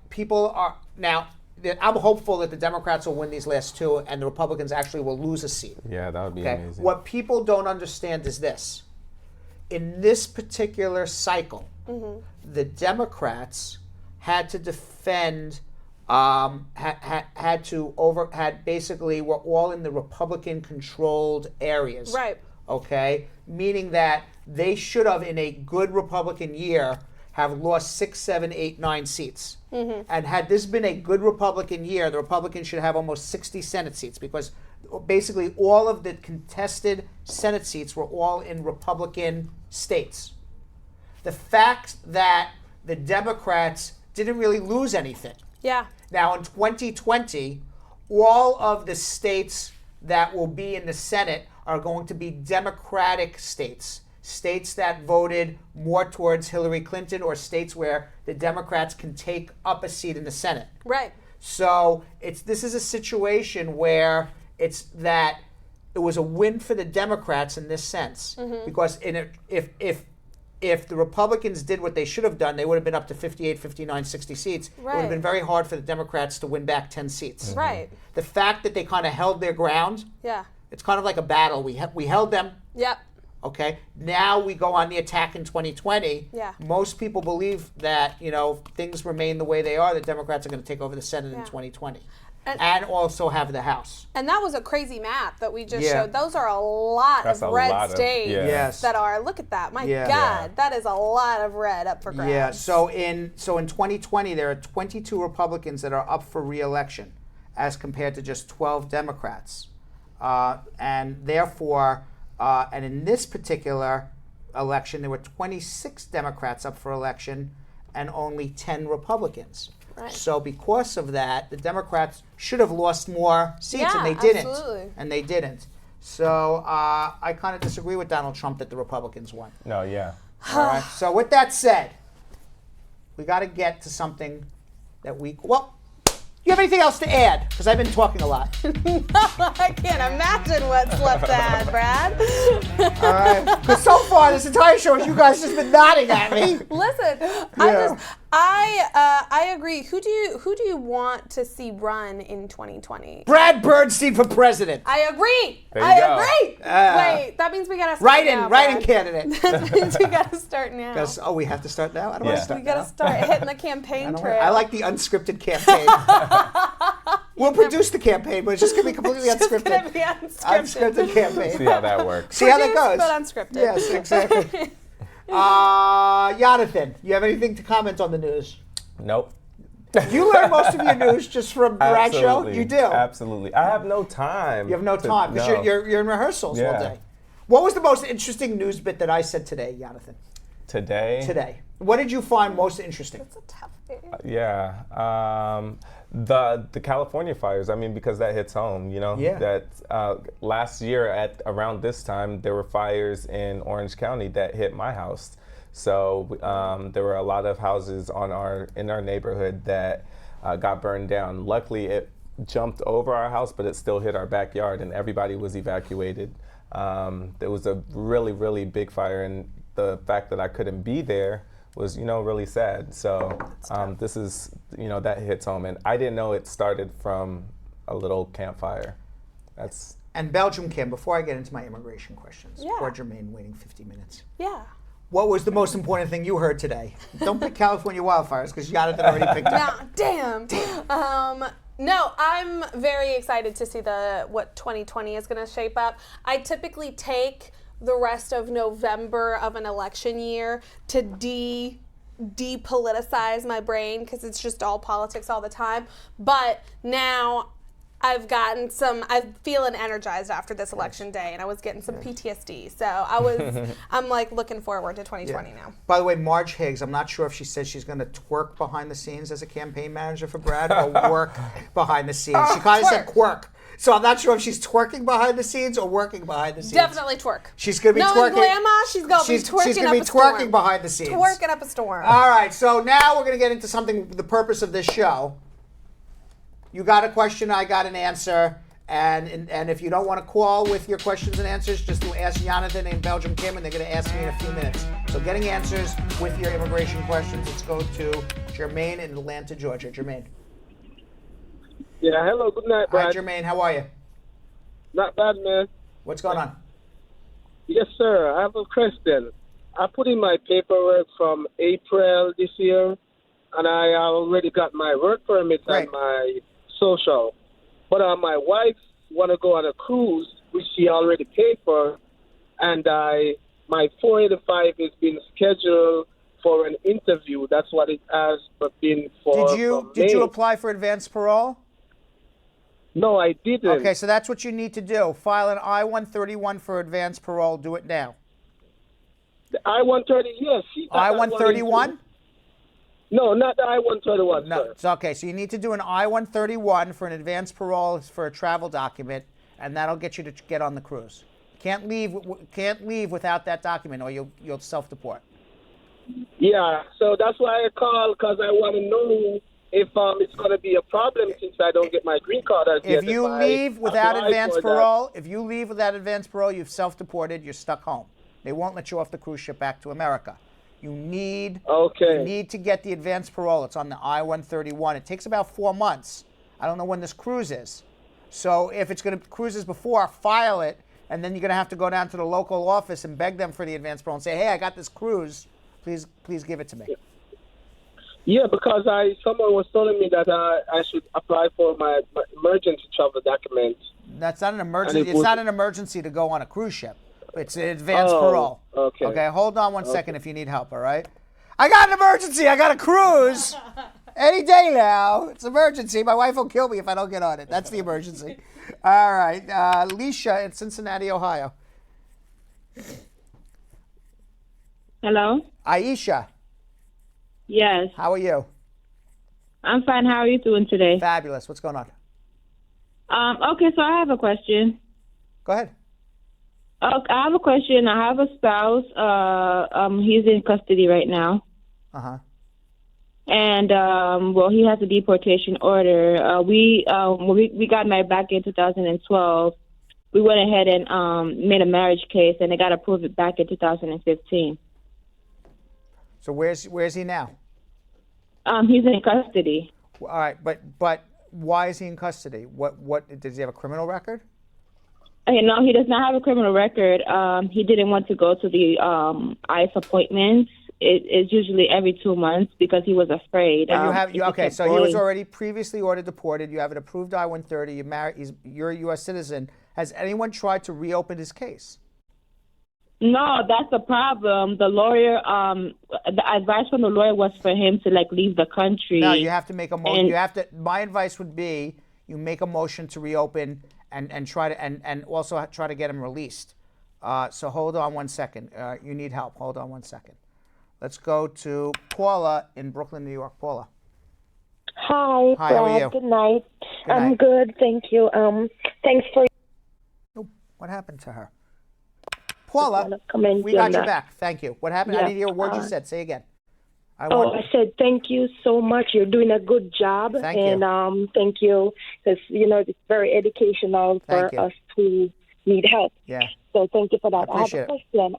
people are now? I'm hopeful that the Democrats will win these last two and the Republicans actually will lose a seat. Yeah, that would be Okay. amazing. What people don't understand is this. In this particular cycle, the Democrats had to defend, had basically were all in the Republican-controlled areas. Right. Okay, meaning that they should have, in a good Republican year, have lost 6, 7, 8, 9 seats. And had this been a good Republican year, the Republicans should have almost 60 Senate seats because basically all of the contested Senate seats were all in Republican states. The fact that the Democrats didn't really lose anything. Yeah. Now in 2020, all of the states that will be in the Senate are going to be Democratic states. States that voted more towards Hillary Clinton or states where the Democrats can take up a seat in the Senate. Right. So this is a situation where it's that it was a win for the Democrats in this sense because if the Republicans did what they should have done, they would have been up to 58, 59, 60 seats. It would have been very hard for the Democrats to win back 10 seats. Right. The fact that they kind of held their ground, Yeah. it's kind of like a battle. We held them. Yep. Okay. Now we go on the attack in 2020. Yeah. Most people believe that things remain the way they are. The Democrats are going to take over the Senate in 2020, and also have the House. And that was a crazy map that we just Yeah. showed. Those are a lot That's of a red lot of- states yeah. Yes. that are. Look at that! My Yeah. God, that is a lot of red up for grabs. Yeah. So in 2020, there are 22 Republicans that are up for re-election, as compared to just 12 Democrats, and therefore. And in this particular election, there were 26 Democrats up for election and only 10 Republicans. Right. So because of that, the Democrats should have lost more seats, Yeah, and they didn't. absolutely. And they didn't. So I kind of disagree with Donald Trump that the Republicans won. No, yeah. All right. So with that said, we got to get to something that you have anything else to add? Because I've been talking a lot. I can't imagine what's left to add, Brad. All right. Because so far, this entire show, you guys just been nodding at me. Listen, Yeah. I agree. Who do you want to see run in 2020? Brad Bernstein for president. I agree. There you I go. agree. Wait, that means we gotta start Write-in now, Brad. candidate. That means we gotta start now. We have to start now? I don't want Yeah. to start We gotta now. start hitting the campaign trail. I like the unscripted campaign. We'll produce the campaign, but it's just going to be completely It's just unscripted. gonna be unscripted. Unscripted campaign. See how that works. See how that goes. But unscripted. Yes, exactly. Jonathan, you have anything to comment on the news? Nope. You learn most of your news just from Brad's show? Absolutely. You do? Absolutely. I have no time. You have no time because no. you're in rehearsals all Yeah. day. What was the most interesting news bit that I said today, Jonathan? Today. What did you find most interesting? It's a tough thing. Yeah. The California fires. I mean, because that hits home. Yeah. That last year at around this time there were fires in Orange County that hit my house. So there were a lot of houses in our neighborhood that got burned down. Luckily, it jumped over our house, but it still hit our backyard, and everybody was evacuated. There was a really, really big fire, and the fact that I couldn't be there was, really sad. So this is, that hits home, and I didn't know it started from a little campfire. And Belgium, Kim, before I get into my immigration questions, Yeah. poor Jermaine waiting 50 minutes. Yeah. What was the most important thing you heard today? Don't pick California wildfires because Jonathan already picked it. Now, damn. No, I'm very excited to see what 2020 is going to shape up. I typically take the rest of November of an election year to depoliticize my brain because it's just all politics all the time. But now I'm feeling energized after this election day, and I was getting some PTSD. So I'm like looking forward to 2020 now. By the way, Marge Higgs, I'm not sure if she said she's going to twerk behind the scenes as a campaign manager for Brad or work behind the scenes. She kind of said quirk. So I'm not sure if she's twerking behind the scenes or working behind the scenes. Definitely twerk. She's going to be No, twerking. in Glamour, she's going to be twerking She's up going a to be storm. twerking behind the scenes. Twerking up a storm. All right, so now we're going to get into something, the purpose of this show. You got a question, I got an answer. And if you don't want to call with your questions and answers, just ask Jonathan and Belgium Kim, and they're going to ask me in a few minutes. So getting answers with your immigration questions, let's go to Jermaine in Atlanta, Georgia. Jermaine. Yeah, hello, good night, Hi, Brad. Jermaine. How are you? Not bad, man. What's going on? Yes, sir. I have a question. I put in my paperwork from April this year, and I already got my work permit Right. and my social. But my wife want to go on a cruise, which she already paid for, and my 485 has been scheduled for an interview. That's what it has been for. Did you apply for advanced parole? No, I didn't. Okay, so that's what you need to do. File an I-131 for advanced parole. Do it now. The I-130, yes. I-131? No, not the I-131, No, sir. it's okay. So you need to do an I-131 for an advanced parole for a travel document, and that'll get you to get on the cruise. Can't leave without that document, or you'll self-deport. Yeah, so that's why I called, because I want to know if it's going to be a problem since I don't get my green card. If you leave without advanced parole, you've self-deported. You're stuck home. They won't let you off the cruise ship back to America. You need to get the advanced parole. It's on the I-131. It takes about 4 months. I don't know when this cruise is. So if it's going to cruises before, file it, and then you're going to have to go down to the local office and beg them for the advanced parole and say, hey, I got this cruise. Please give it to me. Yeah, because someone was telling me that I should apply for my emergency travel document. That's not an emergency. It's not an emergency to go on a cruise ship. It's an advanced parole. Okay. Okay, hold on one second if you need help, all right? I got an emergency. I got a cruise. Any day now. It's an emergency. My wife will kill me if I don't get on it. That's the emergency. All right. Alicia in Cincinnati, Ohio. Hello? Aisha. Yes. How are you? I'm fine. How are you doing today? Fabulous. What's going on? Okay, so I have a question. Go ahead. Okay, I have a question. I have a spouse. He's in custody right now. Uh-huh. And, he has a deportation order. We got married back in 2012. We went ahead and made a marriage case, and they got approved back in 2015. So where's he now? He's in custody. All right, but why is he in custody? What does he have a criminal record? No, he does not have a criminal record. He didn't want to go to the ICE appointments. It's usually every 2 months because he was afraid. Okay, so he was already previously ordered deported. You have an approved I-130. You're married. You're a U.S. citizen. Has anyone tried to reopen his case? No, that's the problem. The lawyer, the advice from the lawyer was for him to leave the country. No, you have to make a motion. My advice would be you make a motion to reopen and try to and also try to get him released. So hold on one second. You need help. Hold on one second. Let's go to Paula in Brooklyn, New York. Paula. Hi, Hi, how are you? Good night. Good I'm night. good, thank you. Thanks for. What happened to her? Paula, commenting we got on your that. back. Thank you. What happened? Yeah, I need to hear a word you said. Say again. I said thank you so much. You're doing a good job. Thank you. And thank you, because, it's very educational Thank for you. us who need help. Yeah. So thank you for that. I appreciate have a question.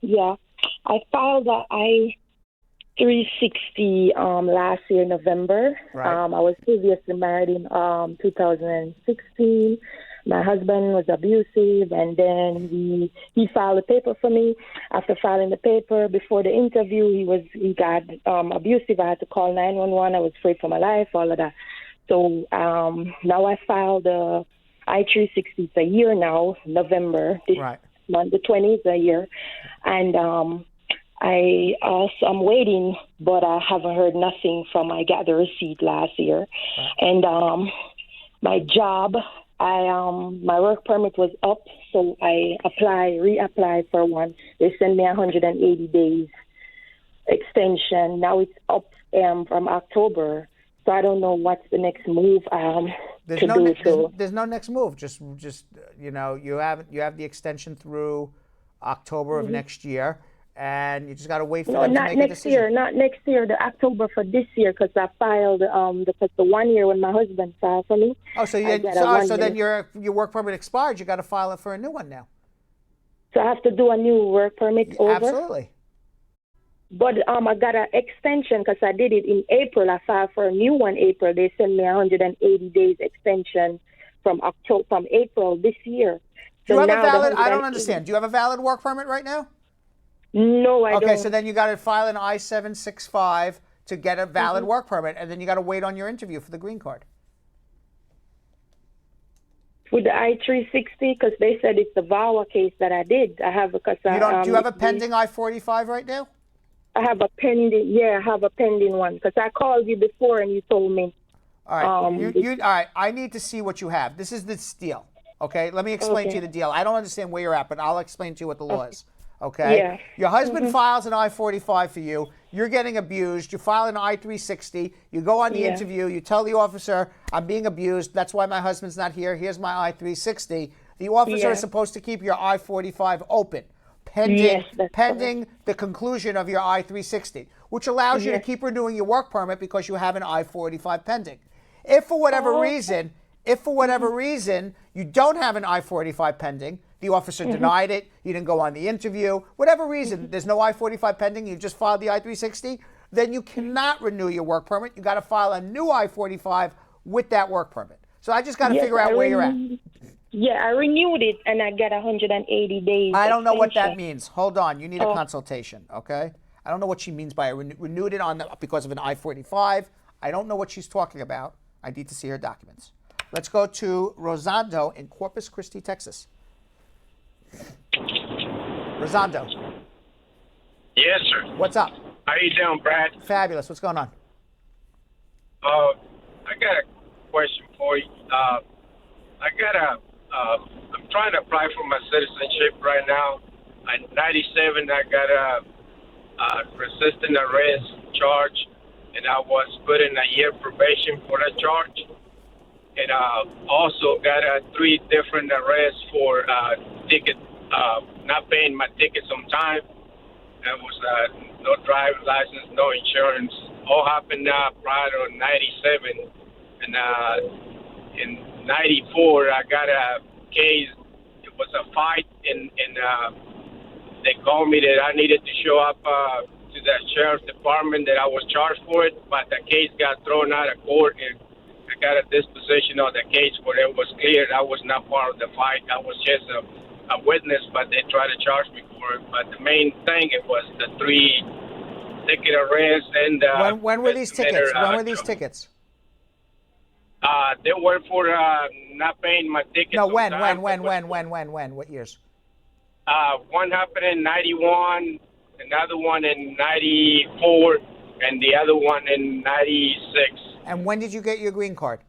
it. I filed the I-360 last year, November. Right. I was previously married in 2016. My husband was abusive, and then he filed a paper for me. After filing the paper, before the interview, he got abusive. I had to call 911. I was afraid for my life, all of that. So now I filed the I-360. It's a year now, November. This month, the 20th, a year. And I'm waiting, but I haven't heard nothing I got the receipt last year. And my job, my work permit was up, so I reapplied for one. They sent me 180 days extension. Now it's up from October, so I don't know what's the next move There's no next move. Just you have the extension through October of next year. And you just got to wait for them to make a decision. Not next year, the October for this year, because I filed the 1 year when my husband filed for me. Oh, so then your work permit expired. You got to file it for a new one now. So I have to do a new work permit over? Absolutely. But I got an extension because I did it in April. I filed for a new one April. They sent me 180 days extension from April this year. Do you have a now the valid? I don't 180 understand. Do you have a valid work permit right now? No, I don't. Okay, so then you got to file an I-765 to get a valid work permit, and then you got to wait on your interview for the green card. With the I-360, because they said it's the VAWA case that I did. I have because Do you have a pending I-45 right now? I have a pending. Yeah, I have a pending one because I called you before and you told me. All right. All right. I need to see what you have. This is the deal. Okay. Let me explain to you the deal. I don't understand where you're at, but I'll explain to you what the law is. Okay. Yeah. Your husband files an I-45 for you. You're getting abused. You file an I-360. You go on the interview. You tell the officer, "I'm being abused. That's why my husband's not here. Here's my I-360." The officer is supposed to keep your I-45 open, pending the conclusion of your I-360, which allows you to keep renewing your work permit because you have an I-45 pending. If for whatever reason you don't have an I-45 pending, the officer denied it, you didn't go on the interview, whatever reason, there's no I-45 pending, you just filed the I-360, then you cannot renew your work permit. You got to file a new I-45 with that work permit. So I just got to figure out where you're at. Yeah, I renewed it and I got 180 days. I don't know what that means. Hold on, you need a consultation, okay? I don't know what she means by renewed it because of an I-45. I don't know what she's talking about. I need to see her documents. Let's go to Rosando in Corpus Christi, Texas. Rosando. Yes, sir. What's up? How you doing, Brad? Fabulous. What's going on? I got a question for you. I'm trying to apply for my citizenship right now. In 97, I got a resisting arrest charge, and I was put in a year probation for that charge. And also got 3 different arrests for not paying my tickets on time. That was no driver's license, no insurance. All happened prior to 97. And in 94, I got a case. It was a fight, and they called me that I needed to show up to the sheriff's department, that I was charged for it, but the case got thrown out of court, and I got a disposition of the case where it was clear I was not part of the fight. I was just a witness, but they tried to charge me for it. But the main thing, it was the 3 ticket arrests and when were these tickets? When were these tickets? They were for not paying my tickets. No, when? What years? One happened in 91, another one in 94, and the other one in 96. And when did you get your green card?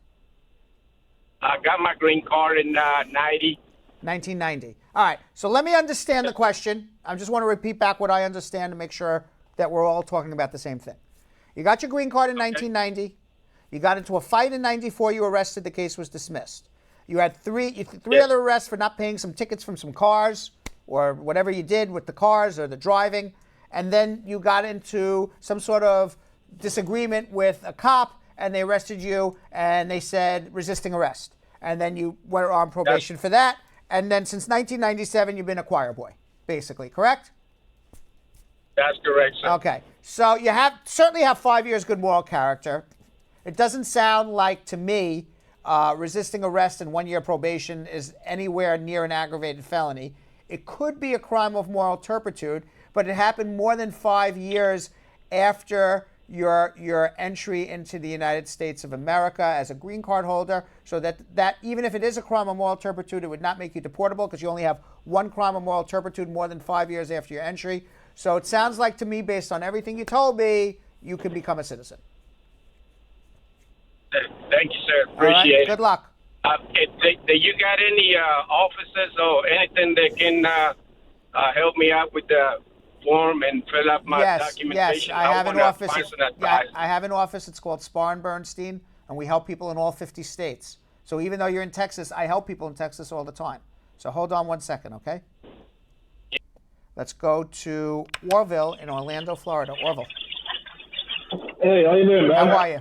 I got my green card in 90. 1990. All right. So let me understand the question. I just want to repeat back what I understand to make sure that we're all talking about the same thing. You got your green card in 1990. You got into a fight in 94. You were arrested. The case was dismissed. You had three other arrests for not paying some tickets from some cars or whatever you did with the cars or the driving. And then you got into some sort of disagreement with a cop, and they arrested you, and they said resisting arrest. And then you were on probation for that. And then since 1997, you've been a choir boy, basically, correct? That's correct, sir. Okay. So you certainly have 5 years good moral character. It doesn't sound like, to me, resisting arrest and 1 year probation is anywhere near an aggravated felony. It could be a crime of moral turpitude, but it happened more than 5 years after your entry into the United States of America as a green card holder, so that even if it is a crime of moral turpitude, it would not make you deportable because you only have one crime of moral turpitude more than 5 years after your entry. So it sounds like to me, based on everything you told me, you can become a citizen. Thank you, sir. Appreciate it. Good luck. Do you got any offices or anything that can help me out with the form and fill up my documentation? Yes, I have an office. I have an office. It's called Spar and Bernstein, and we help people in all 50 states. So even though you're in Texas, I help people in Texas all the time. So hold on 1 second, okay? Yeah. Let's go to Orville in Orlando, Florida. Orville. Hey, how you doing, man? How are you?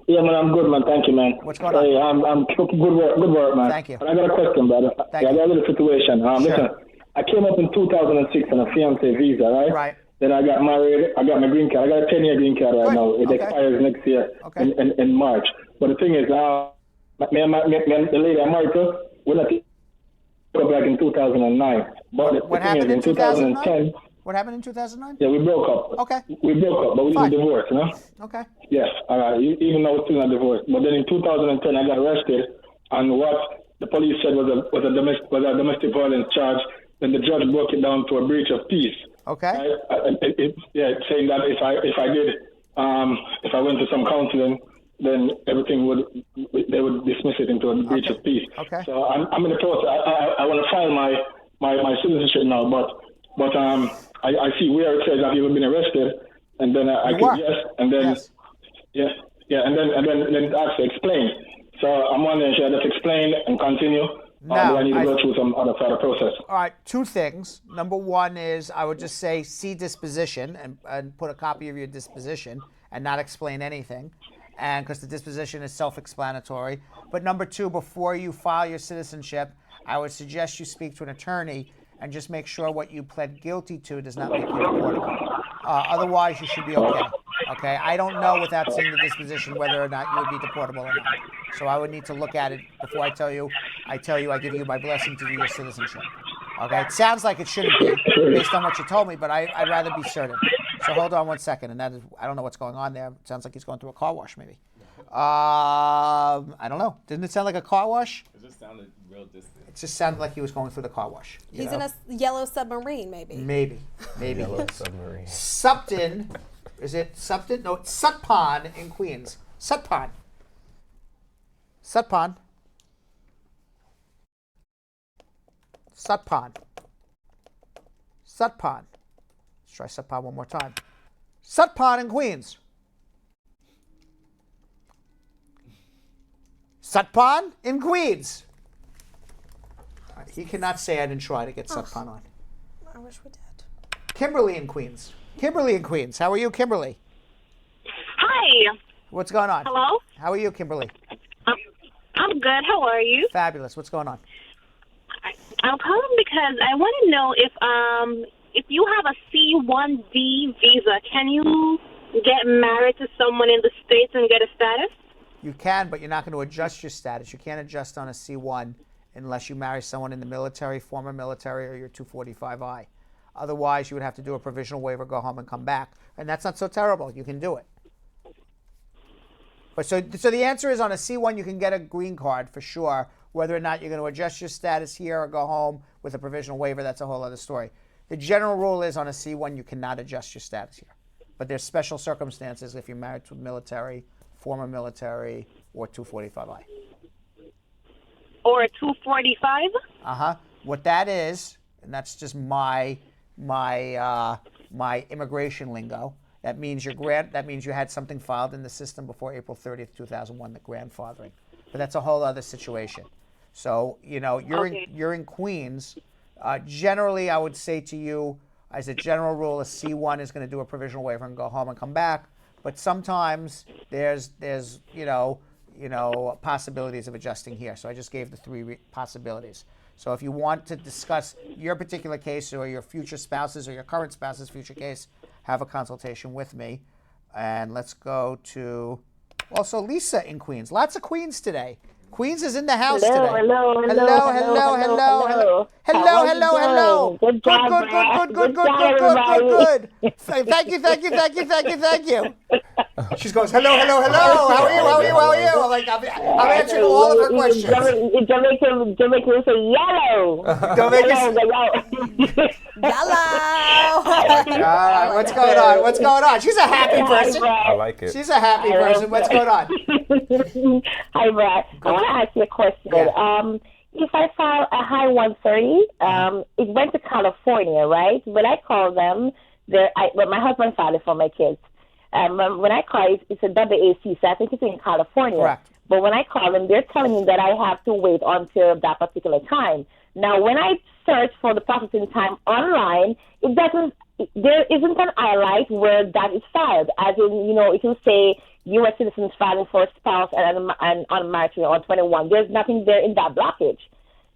Yeah, man, I'm good, man. Thank you, man. What's going on? Hey, I'm good work, man. Thank you. But I got a question, brother. I got a little situation. Sure. Listen, I came up in 2006 on a fiancé visa, right? Right. Then I got married. I got my green card. I got a 10-year green card right now. It Okay. expires next year in March. But the thing is, the lady I married to, we're not back in 2009. But What the thing happened is, in 2009? 2010, What happened in 2009? yeah, we broke up. Okay. We broke up, but we didn't divorce, you know? Okay. Yes, all right. Even though we're still not divorced. But then in 2010, I got arrested on what the police said was a domestic violence charge. Then the judge broke it down to a breach of peace. Okay. Saying that if I went to some counseling, then everything they would dismiss it into a breach of peace. Okay. So I'm in the process. I want to file my citizenship now, but I see where it says I've even been arrested, and then I click yes, and then and then ask to explain. So I'm wondering, should I just explain and continue? No, or do I need to go through some other sort of process? All right, two things. Number one is I would just say see disposition and put a copy of your disposition and not explain anything, and because the disposition is self-explanatory. But number two, before you file your citizenship, I would suggest you speak to an attorney and just make sure what you pled guilty to does not make you deportable. Otherwise, you should be okay. Okay, I don't know without seeing the disposition whether or not you would be deportable or not. So I would need to look at it before I tell you I give you my blessing to do your citizenship. Okay, it sounds like it shouldn't be based on what you told me, but I'd rather be certain. So hold on one second, and that is, I don't know what's going on there. It sounds like he's going through a car wash, maybe. I don't know. Didn't it sound like a car wash? It just sounded real distant. It just sounded like he was going through the car wash. He's in a yellow submarine, maybe. Maybe. Yellow submarine. Supton, is it Supton? No, it's Sutpon in Queens. Sutpon. Sutpon. Sutpon. Sutpon. Let's try Sutpon one more time. Sutpon in Queens. Sutpon in Queens. He cannot say I didn't try to get Sutpon on. I wish we did. Kimberly in Queens. Kimberly in Queens. How are you, Kimberly? Hi. What's going on? Hello? How are you, Kimberly? I'm good. How are you? Fabulous. What's going on? I'm calling because I want to know if you have a C1D visa, can you get married to someone in the States and get a status? You can, but you're not going to adjust your status. You can't adjust on a C1 unless you marry someone in the military, former military, or your 245I. Otherwise, you would have to do a provisional waiver, go home, and come back. And that's not so terrible. You can do it. But so the answer is on a C1, you can get a green card for sure. Whether or not you're going to adjust your status here or go home with a provisional waiver, that's a whole other story. The general rule is on a C1, you cannot adjust your status here. But there's special circumstances if you're married to military, former military, or 245I. Or a 245? Uh-huh. What that is, and that's just my immigration lingo. That means you had something filed in the system before April 30th, 2001, the grandfathering. But that's a whole other situation. So, you're in Queens. Generally, I would say to you, as a general rule, a C1 is going to do a provisional waiver and go home and come back. But sometimes there's possibilities of adjusting here. So I just gave the three possibilities. So if you want to discuss your particular case or your future spouse's or your current spouse's future case, have a consultation with me. And let's go to also Lisa in Queens. Lots of Queens today. Queens is in the house today. Hello. Good Thank you. She goes, hello. How are you? I'm answering all of her questions. Jamaica will say yellow. Yellow. All right, what's going on? She's a happy person. I like it. She's a happy person. What's going on? Hi, Brad. I want to ask you a question. Yeah. If I file a high 130, it went to California, right? When I call them, my husband filed it for my kids. When I call, it's a WAC, so I think it's in California. Correct. But when I call them, they're telling me that I have to wait until that particular time. Now, when I search for the processing time online, there isn't an highlight where that is filed. As in, it will say U.S. citizens filing for a spouse and unmarried on 21. There's nothing there in that blockage.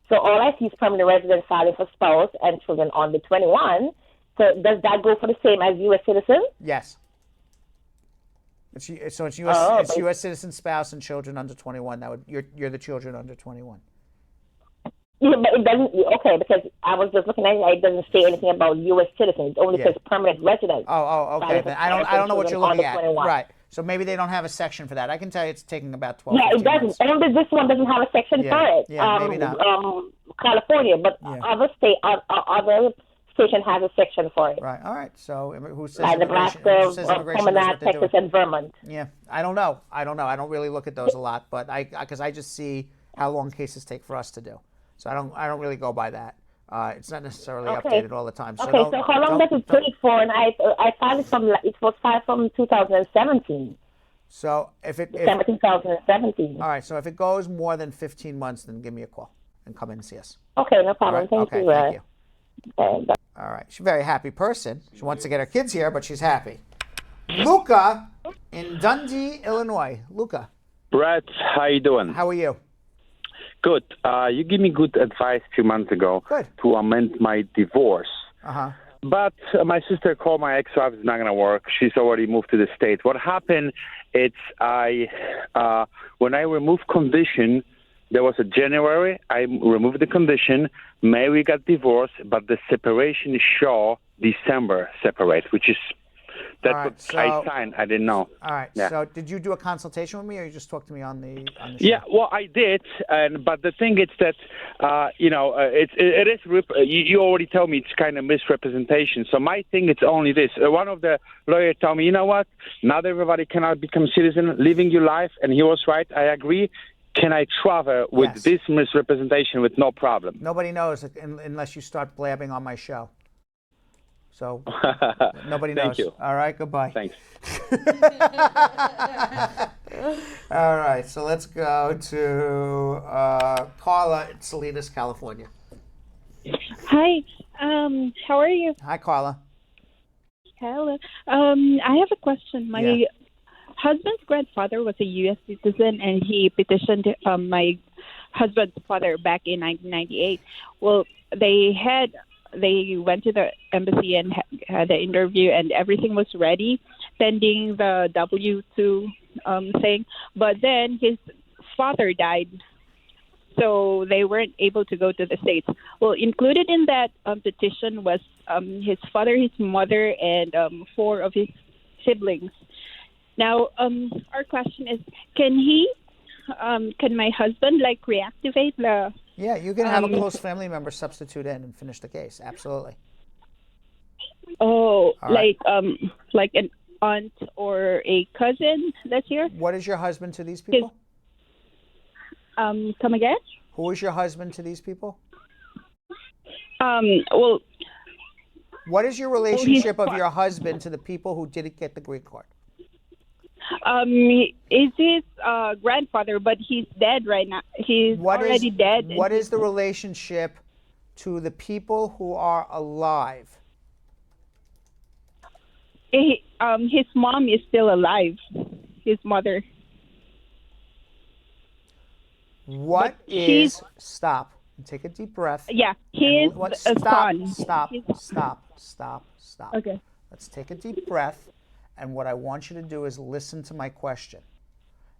So all I see is permanent resident filing for spouse and children under 21. So does that go for the same as U.S. citizen? Yes. It's U.S. but- U.S. citizen, spouse, and children under 21. You're the children under 21. Yeah, but it doesn't. Okay, because I was just looking at it. It doesn't say anything about U.S. citizens. It only says permanent residents. Oh, okay. Then I don't know what you're looking at. 21. Right. So maybe they don't have a section for that. I can tell you it's taking about 12. Yeah, it 15 doesn't. months. Only this one doesn't have a section Yeah, for it. yeah, maybe not. California, but other station has a section for it. Right. All right. So who says Like immigration? Nebraska, Who says immigration knows Commandant, what they're Texas, doing? and Vermont. Yeah. I don't know. I don't really look at those a lot, but because I just see how long cases take for us to do. So I don't really go by that. It's not necessarily updated all the time. So So how long does it take for? And I filed it it was filed from 2017. So if December 2017. All right. So if it goes more than 15 months, then give me a call and come in and see us. Okay, no problem. All right? Thank you. Thank you. All right. She's a very happy person. She wants to get her kids here, but she's happy. Luca in Dundee, Illinois. Luca. Brett, how you doing? How are you? Good. You gave me good advice a few months ago to amend my divorce. Uh-huh. But my sister called my ex-wife. It's not going to work. She's already moved to the States. What happened, when I removed condition, there was a January. I removed the condition. May we got divorced, but the separation show December separate, which is that's All right, what so- I signed. I didn't know. All right. Yeah. So did you do a consultation with me, or you just talked to me on the show? Yeah, well, I did, but the thing is that it is. You already told me it's kind of misrepresentation. So my thing is only this. One of the lawyers told me, you know what? Not everybody cannot become citizen, living your life, and he was right. I agree. Can I travel with this misrepresentation with no problem? Nobody knows unless you start blabbing on my show. So nobody knows. Thank you. All right, goodbye. Thanks. All right, so let's go to Carla in Salinas, California. Hi, how are you? Hi, Carla. Hello. I have a question. My husband's grandfather was a U.S. citizen, and he petitioned my husband's father back in 1998. Well, they went to the embassy and had the interview, and everything was ready, pending the W-2 thing. But then his father died, so they weren't able to go to the States. Well, included in that petition was his father, his mother, and 4 of his siblings. Now, our question is, can my husband reactivate the? Yeah, you can have a close family member substitute in and finish the case. Absolutely. Oh, All right. like an aunt or a cousin that's here? What is your husband to these people? Come again? Who is your husband to these people? Well, what is your relationship of your husband to the people who didn't get the green card? Is his grandfather, but he's dead right now. He's already dead. What is the relationship to the people who are alive? His mom is still alive. His mother. What is? Stop. Take a deep breath. Yeah, his son. Stop. Okay. Let's take a deep breath. And what I want you to do is listen to my question.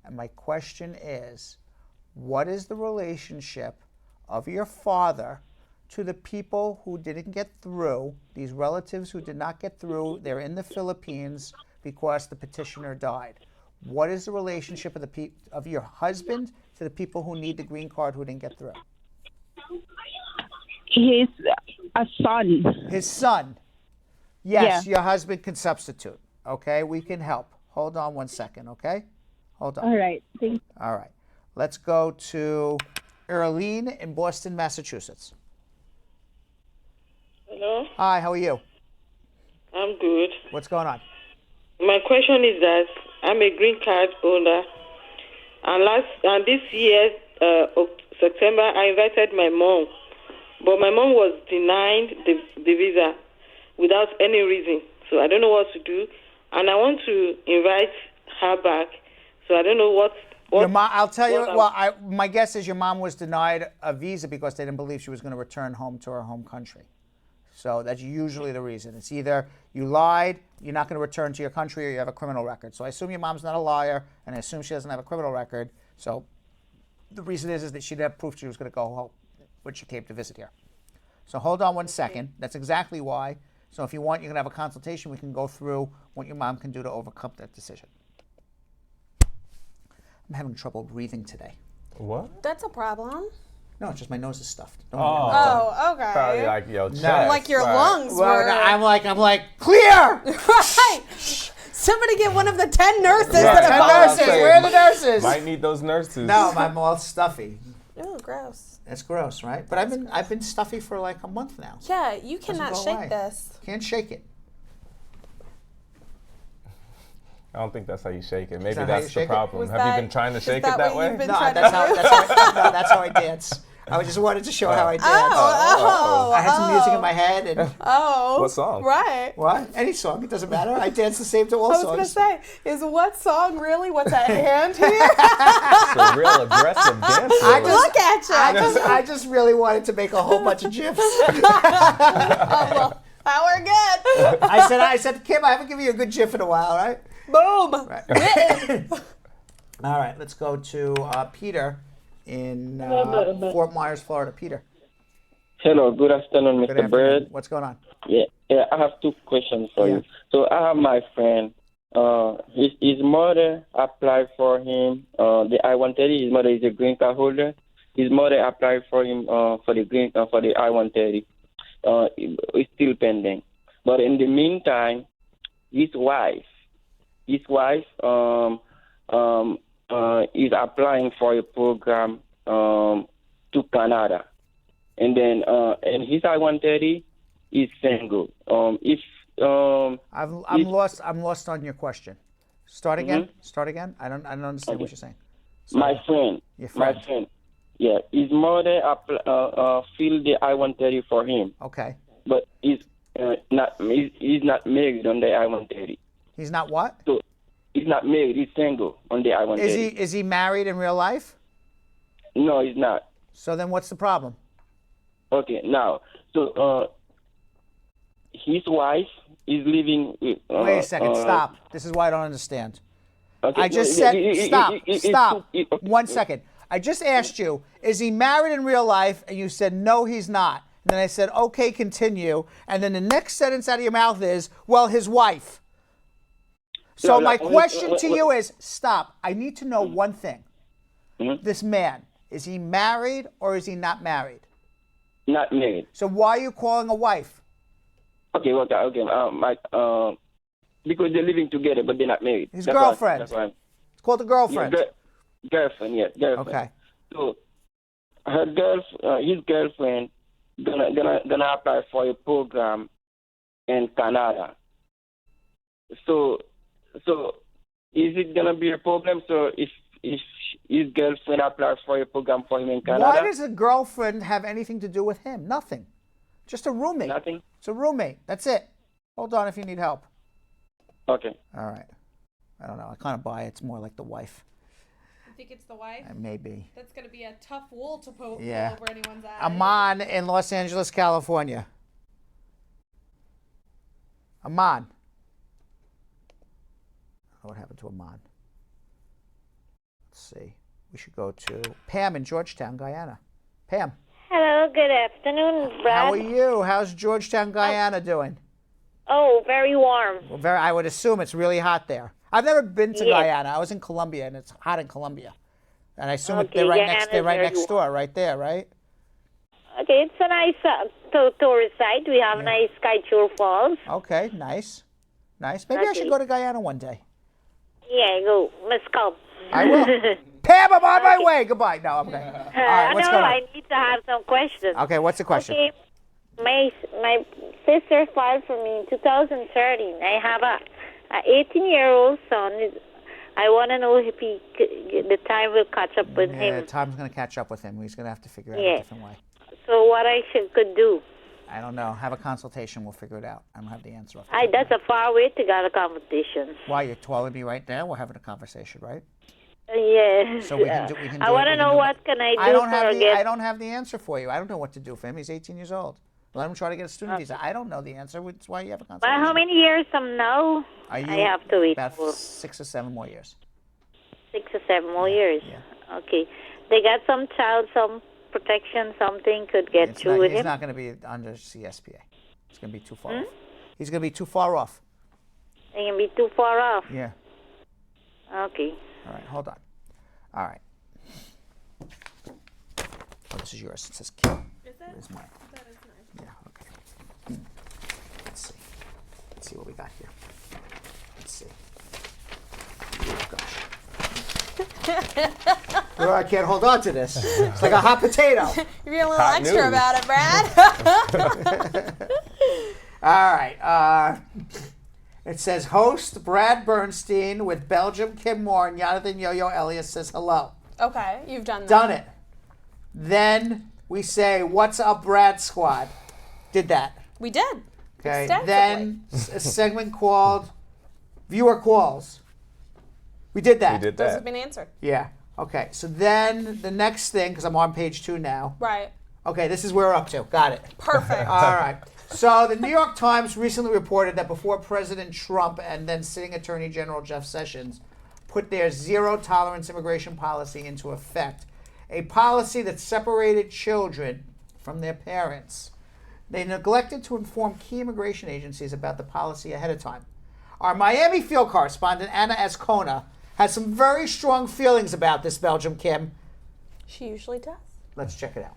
And my question is, what is the relationship of your father to the people who didn't get through, these relatives who did not get through? They're in the Philippines because the petitioner died. What is the relationship of your husband to the people who need the green card who didn't get through? He's a son. His son. Yes, your husband can substitute. Okay, we can help. Hold on one second, okay? Hold on. All right. Thank you. All right. Let's go to Earlene in Boston, Massachusetts. Hello? Hi, how are you? I'm good. What's going on? My question is that I'm a green card holder, and this year, September, I invited my mom, but my mom was denied the visa without any reason. So I don't know what to do, and I want to invite her back. So I don't know what Your mom, I'll tell you. My guess is your mom was denied a visa because they didn't believe she was going to return home to her home country. So that's usually the reason. It's either you lied, you're not going to return to your country, or you have a criminal record. So I assume your mom's not a liar, and I assume she doesn't have a criminal record. So the reason is that she didn't have proof she was going to go home when she came to visit here. So hold on one second. That's exactly why. So if you want, you can have a consultation. We can go through what your mom can do to overcome that decision. I'm having trouble breathing today. What? That's a problem. No, it's just my nose is stuffed. Don't Oh, okay. Probably like your chest. Like your lungs Well, were. no, I'm like, clear! Right. Somebody get one of the 10 nurses Right. that 10 have nurses. Where are the nurses? Might need those nurses. No, my mouth's stuffy. Oh, gross. That's gross, right? But I've been stuffy for like a month now. Yeah, you cannot Doesn't go shake away. this. Can't shake it. I don't think that's how you shake it. Maybe that how you that's the shake it? problem. Was Have that- you been trying to is shake that it that what way? you've been No, trying to that's how I dance. I just wanted to show how I dance. I had some music in my head and Oh. What song? Right. what? Any song, it doesn't matter. I dance the same to all I was going to songs. say, is what song really? What's that hand here? It's a real aggressive dancer. Look at you. I just really wanted to make a whole bunch of gifs. Well, we're good. I said, Kim, I haven't given you a good gif in a while, right? Boom. Right. All right, let's go to Peter in Fort Myers, Florida. Peter. Hello, good afternoon, Mr. Good afternoon. Bird. What's going on? Yeah, I have two questions for you. So I have my friend. His mother applied for him the I-130. His mother is a green card holder. His mother applied for him for the I-130. It's still pending. But in the meantime, his wife is applying for a program to Canada, and then and his I-130 is single. I'm lost on your question. Start again. Start again. I don't understand what you're saying. My friend. Yeah, his mother filled the I-130 for him. Okay. But he's not married on the I-130. He's not what? So he's not married. He's single on the I-130. Is he married in real life? No, he's not. So then what's the problem? Okay, now, so his wife is living with... Wait a second, stop. This is why I don't understand. Okay, I just said, stop. 1 second. I just asked you, is he married in real life? And you said, no, he's not. And then I said, okay, continue. And then the next sentence out of your mouth is, well, his wife. So my question to you is, stop. I need to know one thing. This man, is he married or is he not married? Not married. So why are you calling a wife? Okay. Because they're living together, but they're not married. His girlfriend. That's why. It's called a girlfriend. Yeah, girlfriend, yes, girlfriend. Okay. So his girlfriend gonna apply for a program in Canada. So is it gonna be a problem? So if his girlfriend applies for a program for him in Canada, Why does a girlfriend have anything to do with him? Nothing. Just a roommate. Nothing. It's a roommate. That's it. Hold on if you need help. Okay. All right. I don't know. I kind of buy it. It's more like the wife. You think it's the wife? Maybe. That's going to be a tough wool to pull Yeah. over anyone's eyes. Amon in Los Angeles, California. Amon. What happened to Amon? Let's see. We should go to Pam in Georgetown, Guyana. Pam. Hello, good afternoon, Brad. How are you? How's Georgetown, Guyana doing? Oh, very warm. Well, I would assume it's really hot there. I've never been to Yes. Guyana. I was in Colombia, and it's hot in Colombia. And I assume Okay, they're right Guyana's they're right very next door, right there, right? Okay, it's a nice tourist site. We have nice Skychur Falls. Okay, nice. Maybe I should go to Guyana one day. Yeah, go. Must come. I will. Pam, I'm on my way. Goodbye. No, I'm okay. All right, what's no, going on? I need to have some questions. Okay, what's the question? Okay, my sister filed for me in 2013. I have a 18-year-old son. I want to know if the time will catch up with Yeah, him. time's going to catch up with him. He's going to have to figure it out Yeah. a different way. So what I could do? I don't know. Have a consultation. We'll figure it out. I don't have the answer. That's a far way to get a competition. Why, you're calling me right now? We're having a conversation, right? Yeah. So we can do I want to know what can I do I don't for have a the gift. I don't have the answer for you. I don't know what to do for him. He's 18 years old. Let him try to get a student visa. I don't know the answer. That's why you have a Well, consultation. how many years from now I have to wait about for? 6 or 7 more years. 6 or 7 more years. Yeah. Okay. They got some protection, something could get through with He's him. not going to be under CSPA. It's going to be too far off. He's going to be too far off. They can be too far off. Yeah. Okay. All right, hold on. All right. Oh, this is yours. It says Kim. Is it? Where's mine? That is nice. Yeah, okay. Let's see. Let's see what we got here. Let's see. Oh, gosh. Well, I can't hold on to this. It's like a hot potato. You're being a little Hot extra news. about it, Brad. All right. It says host Brad Bernstein with Belgium Kim Moore and Jonathan Yo-Yo Elias says hello. Okay, you've done that. Done it. Then we say, what's up, Brad Squad? Did that. We did. Okay. Extensively. Then a segment called Viewer Calls. We did that. Those have been answered. Yeah. Okay. So then the next thing, because I'm on page 2 now. Right. Okay, this is where we're up to. Got it. Perfect. All right. So the New York Times recently reported that before President Trump and then sitting Attorney General Jeff Sessions put their zero-tolerance immigration policy into effect, a policy that separated children from their parents, they neglected to inform key immigration agencies about the policy ahead of time. Our Miami field correspondent, Anna Ascona, has some very strong feelings about this, Belgium Kim. She usually does. Let's check it out.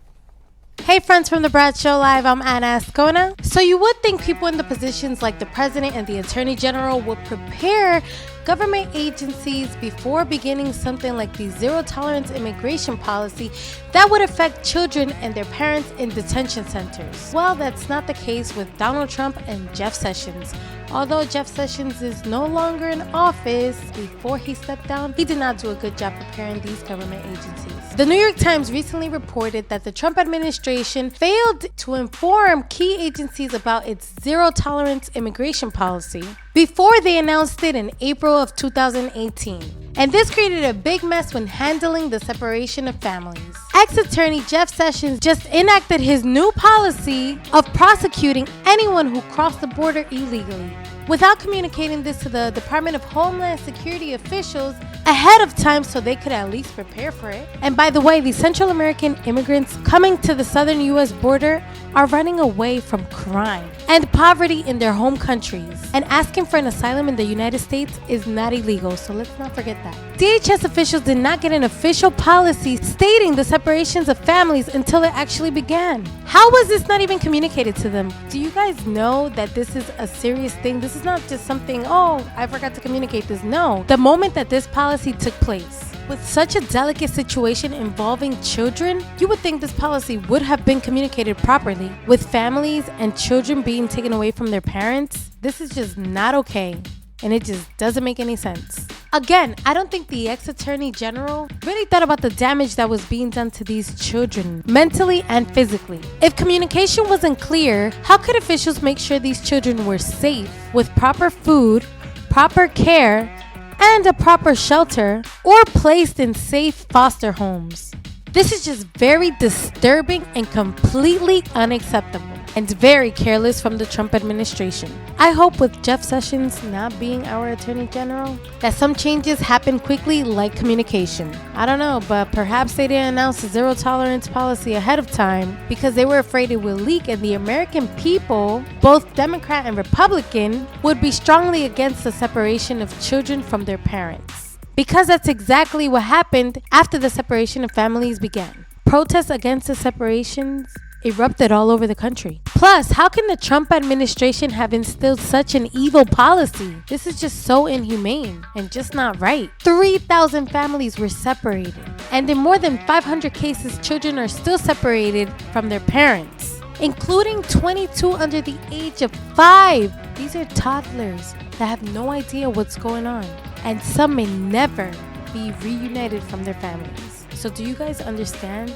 Hey friends from the Brad Show Live, I'm Anna Ascona. So you would think people in the positions like the President and the Attorney General would prepare government agencies before beginning something like the zero-tolerance immigration policy that would affect children and their parents in detention centers. Well, that's not the case with Donald Trump and Jeff Sessions. Although Jeff Sessions is no longer in office, before he stepped down, he did not do a good job preparing these government agencies. The New York Times recently reported that the Trump administration failed to inform key agencies about its zero-tolerance immigration policy before they announced it in April of 2018. And this created a big mess when handling the separation of families. Ex-attorney Jeff Sessions just enacted his new policy of prosecuting anyone who crossed the border illegally, without communicating this to the Department of Homeland Security officials ahead of time so they could at least prepare for it. And by the way, the Central American immigrants coming to the southern U.S. border are running away from crime and poverty in their home countries. And asking for an asylum in the United States is not illegal, so let's not forget that. DHS officials did not get an official policy stating the separations of families until it actually began. How was this not even communicated to them? Do you guys know that this is a serious thing? This is not just something, oh, I forgot to communicate this. No. The moment that this policy took place, with such a delicate situation involving children, you would think this policy would have been communicated properly. With families and children being taken away from their parents, this is just not okay. And it just doesn't make any sense. Again, I don't think the ex-attorney general really thought about the damage that was being done to these children, mentally and physically. If communication wasn't clear, how could officials make sure these children were safe with proper food, proper care, and a proper shelter, or placed in safe foster homes? This is just very disturbing and completely unacceptable, and very careless from the Trump administration. I hope with Jeff Sessions not being our Attorney General, that some changes happen quickly, like communication. I don't know, but perhaps they didn't announce a zero-tolerance policy ahead of time because they were afraid it would leak and the American people, both Democrat and Republican, would be strongly against the separation of children from their parents. Because that's exactly what happened after the separation of families began. Protests against the separations erupted all over the country. Plus, how can the Trump administration have instilled such an evil policy? This is just so inhumane and just not right. 3,000 families were separated, and in more than 500 cases, children are still separated from their parents, including 22 under the age of 5. These are toddlers that have no idea what's going on, and some may never be reunited from their families. So do you guys understand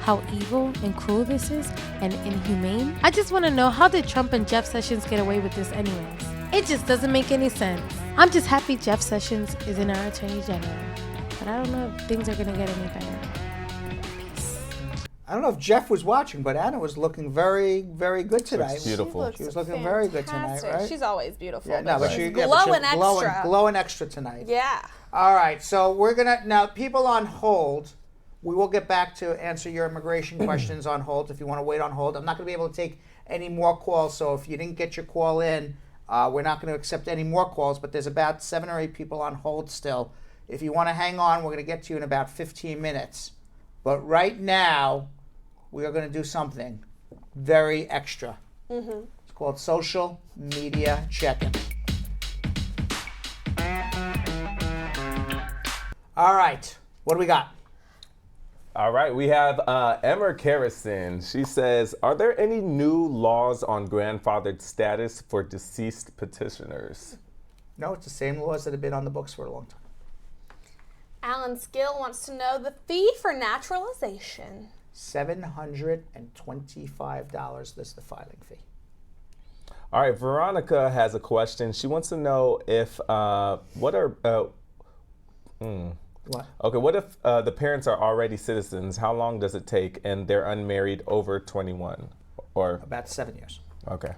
how evil and cruel this is and inhumane? I just want to know, how did Trump and Jeff Sessions get away with this anyways? It just doesn't make any sense. I'm just happy Jeff Sessions is in our Attorney General, but I don't know if things are going to get any better. I don't know if Jeff was watching, but Anna was looking very, very good tonight. Looks beautiful. She was looking very good tonight, Fantastic. right? She's always beautiful. Yeah, no, but she's she glowing extra. glowing extra tonight. Yeah. All right, so we're gonna now people on hold. We will get back to answer your immigration questions on hold if you want to wait on hold. I'm not going to be able to take any more calls, so if you didn't get your call in, we're not going to accept any more calls. But there's about 7 or 8 people on hold still. If you want to hang on, we're going to get to you in about 15 minutes. But right now, we are going to do something very extra. Mm-hmm. It's called social media check-in. All right, what do we got? All right, we have Emma Carrison. She says, are there any new laws on grandfathered status for deceased petitioners? No, it's the same laws that have been on the books for a long time. Alan Skill wants to know the fee for naturalization. $725 is the filing fee. All right, Veronica has a question. She wants to know if, what if the parents are already citizens? How long does it take and they're unmarried over 21? Or about 7 years. Okay.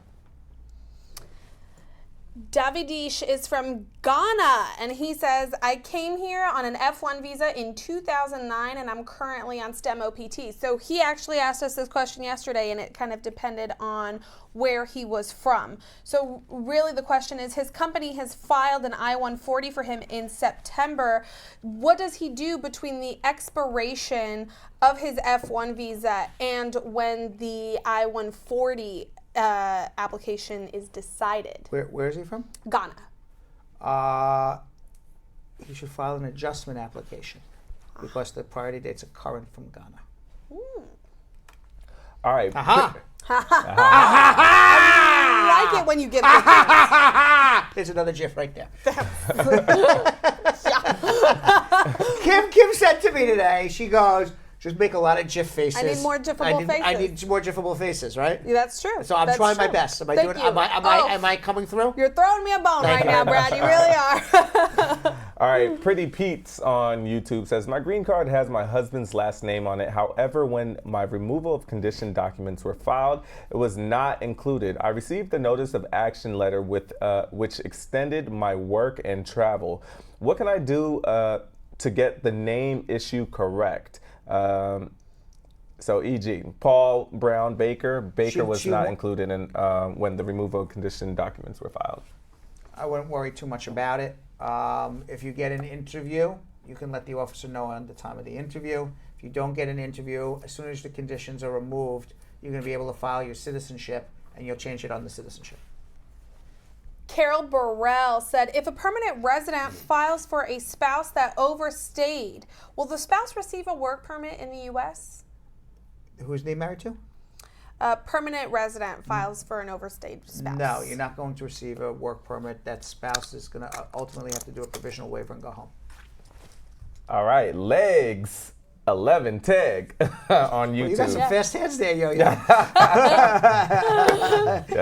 Davidish is from Ghana, and he says, I came here on an F1 visa in 2009, and I'm currently on STEM OPT. So he actually asked us this question yesterday, and it kind of depended on where he was from. So really the question is, his company has filed an I-140 for him in September. What does he do between the expiration of his F1 visa and when the I-140 application is decided? Where is he from? Ghana. He should file an adjustment application because the priority dates are current from Ghana. All right. Aha! I like it when you give me There's another GIF right there. Kim said to me today, she goes, just make a lot of GIF faces. I need more GIFable faces. I need more GIFable faces, right? Yeah, that's true. So I'm That's trying my true. best. Am I Thank doing? you. Am I coming through? You're throwing me a bone Thank right you now, very Brad. You really are. All right, Pretty Pete's on YouTube says, my green card has my husband's last name on it. However, when my removal of condition documents were filed, it was not included. I received the notice of action letter with which extended my work and travel. What can I do to get the name issue correct? So, e.g., Paul Brown Baker was not included in when the removal of condition documents were filed. I wouldn't worry too much about it. If you get an interview, you can let the officer know on the time of the interview. If you don't get an interview, as soon as the conditions are removed, you're going to be able to file your citizenship, and you'll change it on the citizenship. Carol Burrell said, if a permanent resident files for a spouse that overstayed, will the spouse receive a work permit in the U.S.? Who's they married to? A permanent resident files for an overstayed spouse. No, you're not going to receive a work permit. That spouse is going to ultimately have to do a provisional waiver and go home. All right, Legs 11 Tag on YouTube. Well, you got some fast hands there, yo. Yes,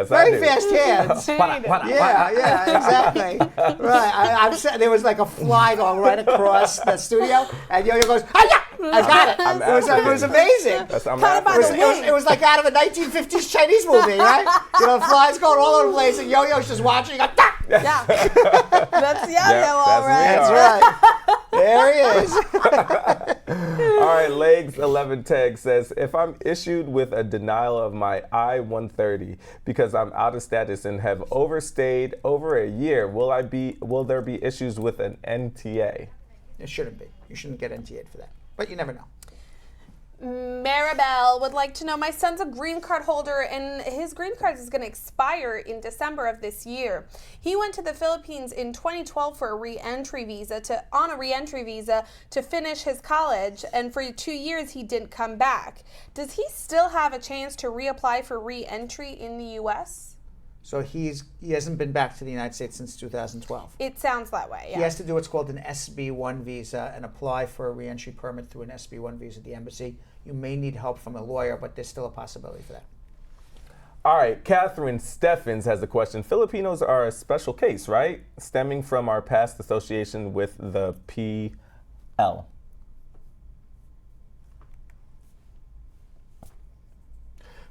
Very fast hands. Yeah, exactly. Right. I'm there was like a fly going right across the studio, and Yo-Yo goes, "Hi-ya!" I got it. It was amazing. It was like out of a 1950s Chinese movie, right? You know, flies going all over the place, and Yo-Yo's just watching. Like, yeah. That's Yo-Yo, all right. That's right. There he is. All right, Legs 11 Tag says, if I'm issued with a denial of my I-130 because I'm out of status and have overstayed over a year, will there be issues with an NTA? It shouldn't be. You shouldn't get NTA'd for that. But you never know. Maribel would like to know, my son's a green card holder and his green card is going to expire in December of this year. He went to the Philippines in 2012 for a re-entry visa to finish his college, and for 2 years he didn't come back. Does he still have a chance to reapply for re-entry in the U.S.? So he hasn't been back to the United States since 2012. It sounds that way, yeah. He has to do what's called an SB1 visa and apply for a re-entry permit through an SB1 visa at the embassy. You may need help from a lawyer, but there's still a possibility for that. All right, Catherine Steffens has a question. Filipinos are a special case, right? Stemming from our past association with the PL.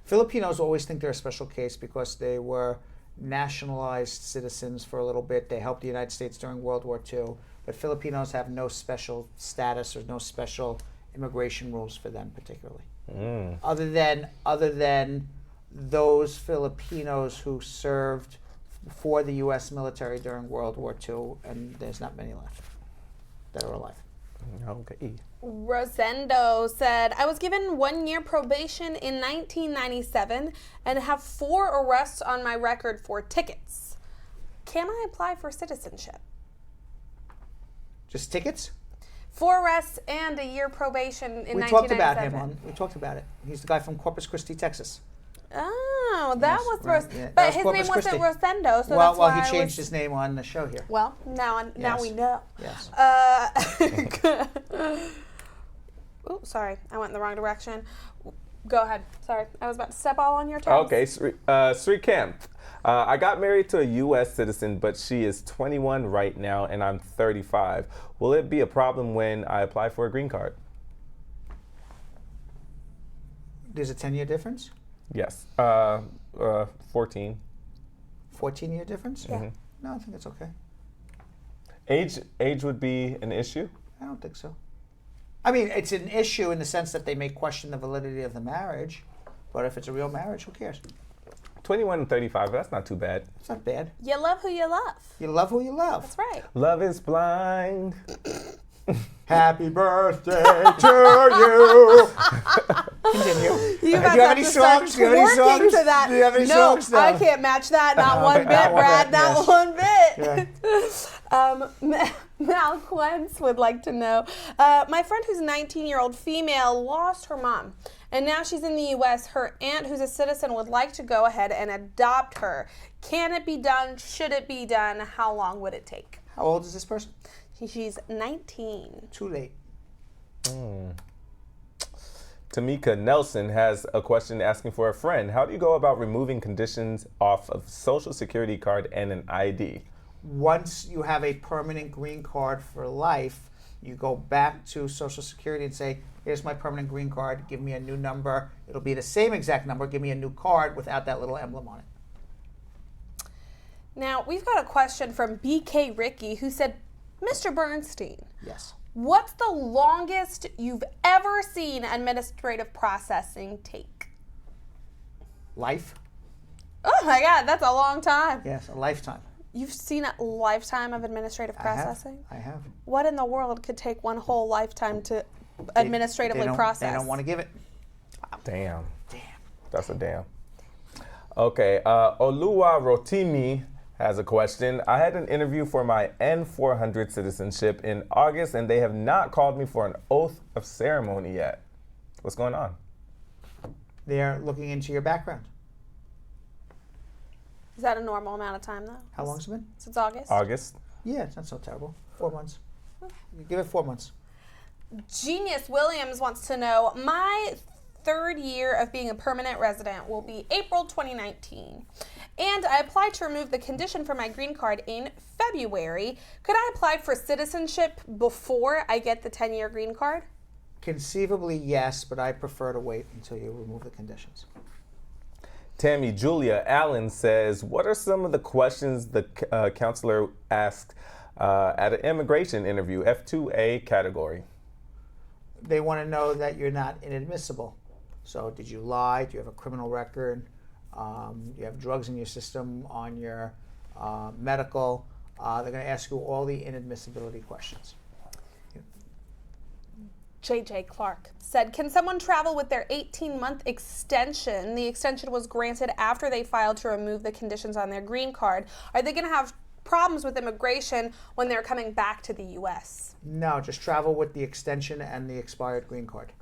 Filipinos always think they're a special case because they were nationalized citizens for a little bit. They helped the United States during World War II. But Filipinos have no special status or no special immigration rules for them particularly. Other than those Filipinos who served for the U.S. military during World War II, and there's not many left that are alive. Okay. Rosendo said, I was given 1 year probation in 1997 and have 4 arrests on my record for tickets. Can I apply for citizenship? Just tickets? 4 arrests and a year probation in 1997. We talked about him. We talked about it. He's the guy from Corpus Christi, Texas. Oh, that was right, Ros. yeah, that But was his Corpus name wasn't Christi. Rosendo, so Well, that's why he I changed was... his name on the show here. Well, now Yes. we know. Yes. Oh, sorry, I went in the wrong direction. Go ahead. Sorry, I was about to step all on your toes. Okay, Sri Camp. I got married to a U.S. citizen, but she is 21 right now, and I'm 35. Will it be a problem when I apply for a green card? There's a 10-year difference? Yes. 14. 14-year difference? Yeah. No, I think it's okay. Age would be an issue? I don't think so. I mean, it's an issue in the sense that they may question the validity of the marriage, but if it's a real marriage, who cares? 21 and 35, that's not too bad. It's not bad. You love who you love. You love who you love. That's right. Love is blind. Happy birthday to you. Continue. You Do you guys have any songs? Do you have any songs? To that. Do you have any no, songs? No, I can't match that. Not one bit, not one Brad. bit, Not yes. one bit. Mal Quentz would like to know. My friend who's a 19-year-old female lost her mom, and now she's in the U.S. Her aunt, who's a citizen, would like to go ahead and adopt her. Can it be done? Should it be done? How long would it take? How old is this person? She's 19. Too late. Tamika Nelson has a question asking for a friend. How do you go about removing conditions off of Social Security card and an ID? Once you have a permanent green card for life, you go back to Social Security and say, here's my permanent green card, give me a new number. It'll be the same exact number, give me a new card without that little emblem on it. Now, we've got a question from BK Ricky who said, Mr. Bernstein, yes. What's the longest you've ever seen administrative processing take? Life. Oh my God, that's a long time. Yes, a lifetime. You've seen a lifetime of administrative processing? I have. What in the world could take one whole lifetime to administratively process? They don't want to give it. Damn. That's a damn. Okay, Oluwa Rotimi has a question. I had an interview for my N400 citizenship in August, and they have not called me for an oath of ceremony yet. What's going on? They're looking into your background. Is that a normal amount of time, though? How long has it been? Since August? August. Yeah, it's not so terrible. 4 months. Give it 4 months. Genius Williams wants to know, my 3rd year of being a permanent resident will be April 2019. And I applied to remove the condition for my green card in February. Could I apply for citizenship before I get the 10-year green card? Conceivably, yes, but I prefer to wait until you remove the conditions. Tammy Julia Allen says, what are some of the questions the counselor asked at an immigration interview, F2A category? They want to know that you're not inadmissible. So did you lie? Do you have a criminal record? Do you have drugs in your system on your medical? They're going to ask you all the inadmissibility questions. JJ Clark said, can someone travel with their 18-month extension? The extension was granted after they filed to remove the conditions on their green card. Are they going to have problems with immigration when they're coming back to the U.S.? No, just travel with the extension and the expired green card.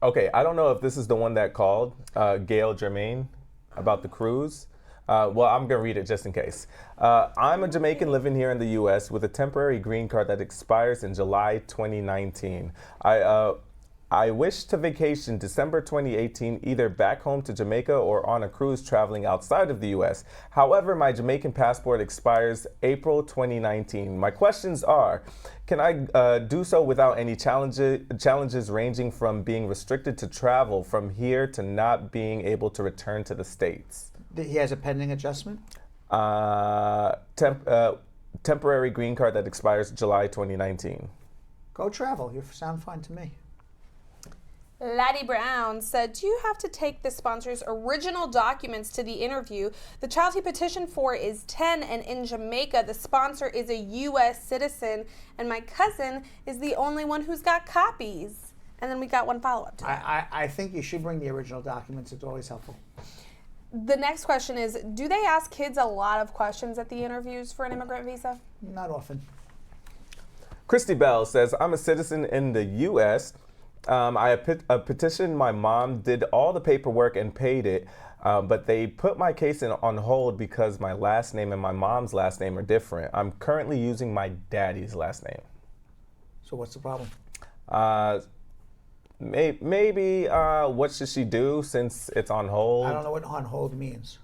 Okay, I don't know if this is the one that called, Gail Germain, about the cruise. Well, I'm going to read it just in case. I'm a Jamaican living here in the U.S. with a temporary green card that expires in July 2019. I wish to vacation December 2018, either back home to Jamaica or on a cruise traveling outside of the U.S. However, my Jamaican passport expires April 2019. My questions are, can I do so without any challenges ranging from being restricted to travel from here to not being able to return to the States? He has a pending adjustment? Temporary green card that expires July 2019. Go travel. You sound fine to me. Laddie Brown said, do you have to take the sponsor's original documents to the interview? The child he petitioned for is 10, and in Jamaica, the sponsor is a U.S. citizen, and my cousin is the only one who's got copies. And then we got one follow-up to that. I think you should bring the original documents. It's always helpful. The next question is, do they ask kids a lot of questions at the interviews for an immigrant visa? Not often. Christy Bell says, I'm a citizen in the U.S. I petitioned my mom, did all the paperwork and paid it, but they put my case on hold because my last name and my mom's last name are different. I'm currently using my daddy's last name. So what's the problem? Maybe what should she do since it's on hold? I don't know what on hold means.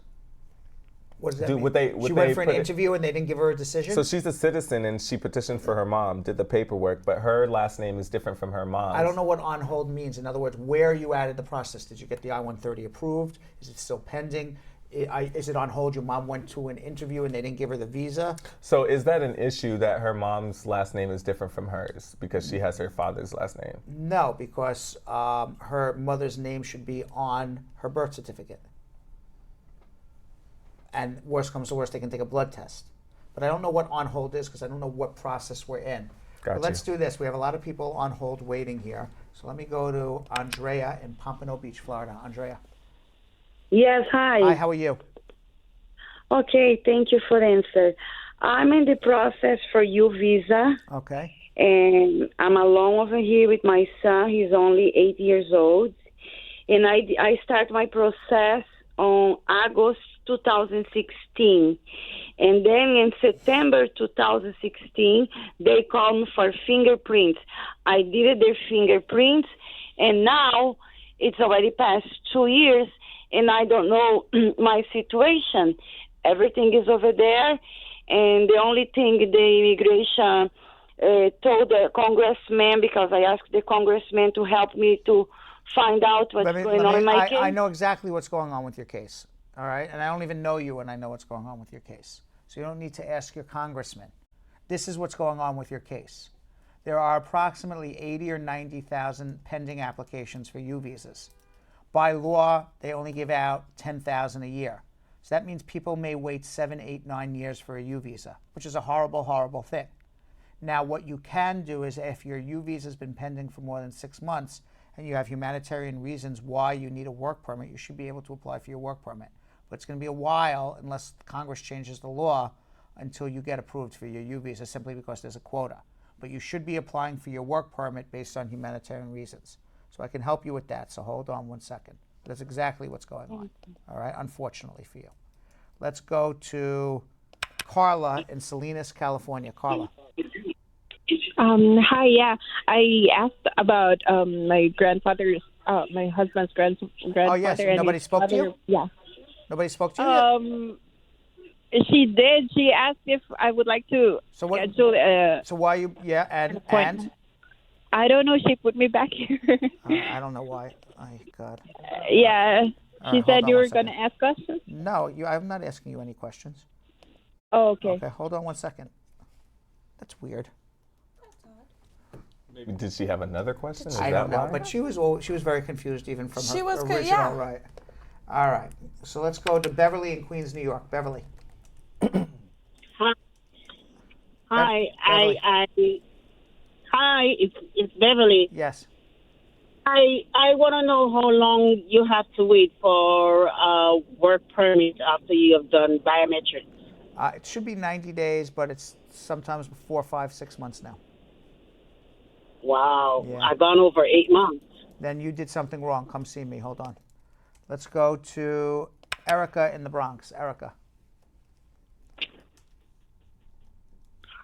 What does that mean? Would she they went for an interview and they didn't give her a decision? So she's a citizen and she petitioned for her mom, did the paperwork, but her last name is different from her mom's. I don't know what on hold means. In other words, where are you at in the process? Did you get the I-130 approved? Is it still pending? Is it on hold? Your mom went to an interview and they didn't give her the visa? So is that an issue that her mom's last name is different from hers because she has her father's last name? No, because her mother's name should be on her birth certificate. And worst comes to worst, they can take a blood test. But I don't know what on hold is because I don't know what process we're in. But let's do this. We have a lot of people on hold waiting here. So let me go to Andrea in Pompano Beach, Florida. Andrea. Yes, hi. Hi, how are you? Okay, thank you for the answer. I'm in the process for U visa. Okay. And I'm alone over here with my son. He's only 8 years old. And I start my process on August 2016. And then in September 2016, they called me for fingerprints. I did their fingerprints, and now it's already past 2 years, and I don't know my situation. Everything is over there, and the only thing the immigration told the congressman, because I asked the congressman to help me to find out what's going on in my case. I know exactly what's going on with your case, all right? And I don't even know you, and I know what's going on with your case. So you don't need to ask your congressman. This is what's going on with your case. There are approximately 80 or 90,000 pending applications for U visas. By law, they only give out 10,000 a year. So that means people may wait 7, 8, 9 years for a U visa, which is a horrible, horrible thing. Now, what you can do is if your U visa has been pending for more than 6 months and you have humanitarian reasons why you need a work permit, you should be able to apply for your work permit. But it's going to be a while unless Congress changes the law until you get approved for your U visa simply because there's a quota. But you should be applying for your work permit based on humanitarian reasons. So I can help you with that, so hold on 1 second. That's exactly what's going on, all right, unfortunately for you. Let's go to Carla in Salinas, California. Carla. Hi, yeah. I asked about my grandfather's, my husband's grandfather. Oh, yes, and nobody his spoke to you? father. Yeah. Nobody spoke to you yet? She did. She asked if I would like to schedule So why you, and? I don't know. She put me back here. I don't know why. Oh, God. Yeah. She Hold said on you 1 were going to second. ask questions? No, I'm not asking you any questions. Oh, okay. Okay, hold on 1 second. That's weird. Maybe did she have another question? Is I that don't know, why? but she was very confused even from She her was original, yeah. right? All right, so let's go to Beverly in Queens, New York. Beverly. Hi, Beverly. Hi, it's Beverly. Yes. I want to know how long you have to wait for a work permit after you have done biometrics. It should be 90 days, but it's sometimes 4, 5, 6 months now. Wow, Yeah. I've gone over 8 months. Then you did something wrong. Come see me. Hold on. Let's go to Erica in the Bronx. Erica.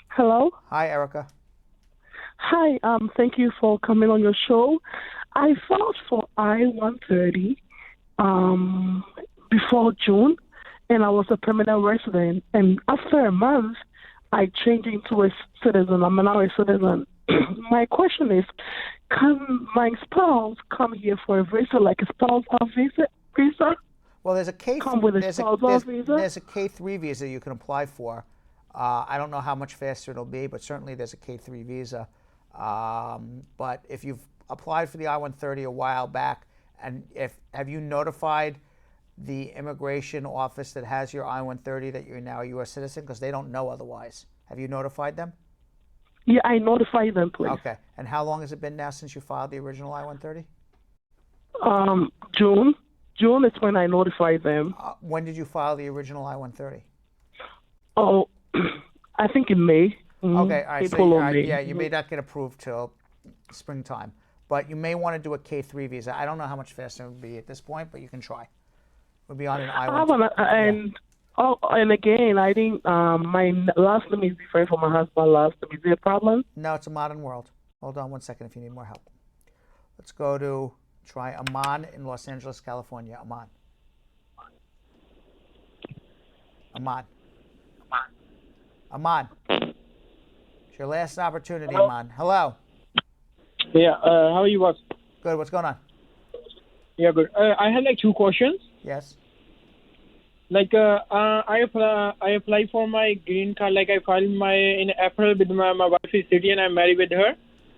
Hello. Hi, Erica. Hi. Thank you for coming on your show. I filed for I-130 before June, and I was a permanent resident. And after a month, I changed into a citizen. I'm now a citizen. My question is, can my spouse come here for a visa, like a spousal visa? Well, there's a there's a K3 visa you can apply for. I don't know how much faster it'll be, but certainly there's a K3 visa. But if you've applied for the I-130 a while back, and have you notified the immigration office that has your I-130 that you're now a U.S. citizen? Because they don't know otherwise. Have you notified them? Yeah, I notified them, please. Okay. And how long has it been now since you filed the original I-130? June. June is when I notified them. When did you file the original I-130? Oh, I think in May. Okay, all right. April or May. Yeah, you may not get approved till springtime, but you may want to do a K3 visa. I don't know how much faster it would be at this point, but you can try. We'll be on an I-130. And again, I think my last name is different from my husband's last name. Is there a problem? No, it's a modern world. Hold on one second if you need more help. Let's go to try Aman in Los Angeles, California. Aman. It's your last opportunity, Hello? Aman. Hello. Yeah, how are you, boss? Good. What's going on? Yeah, good. I had like 2 questions. Yes. Like, I apply for my green card. Like, I filed in April with my wife is City and I'm married with her.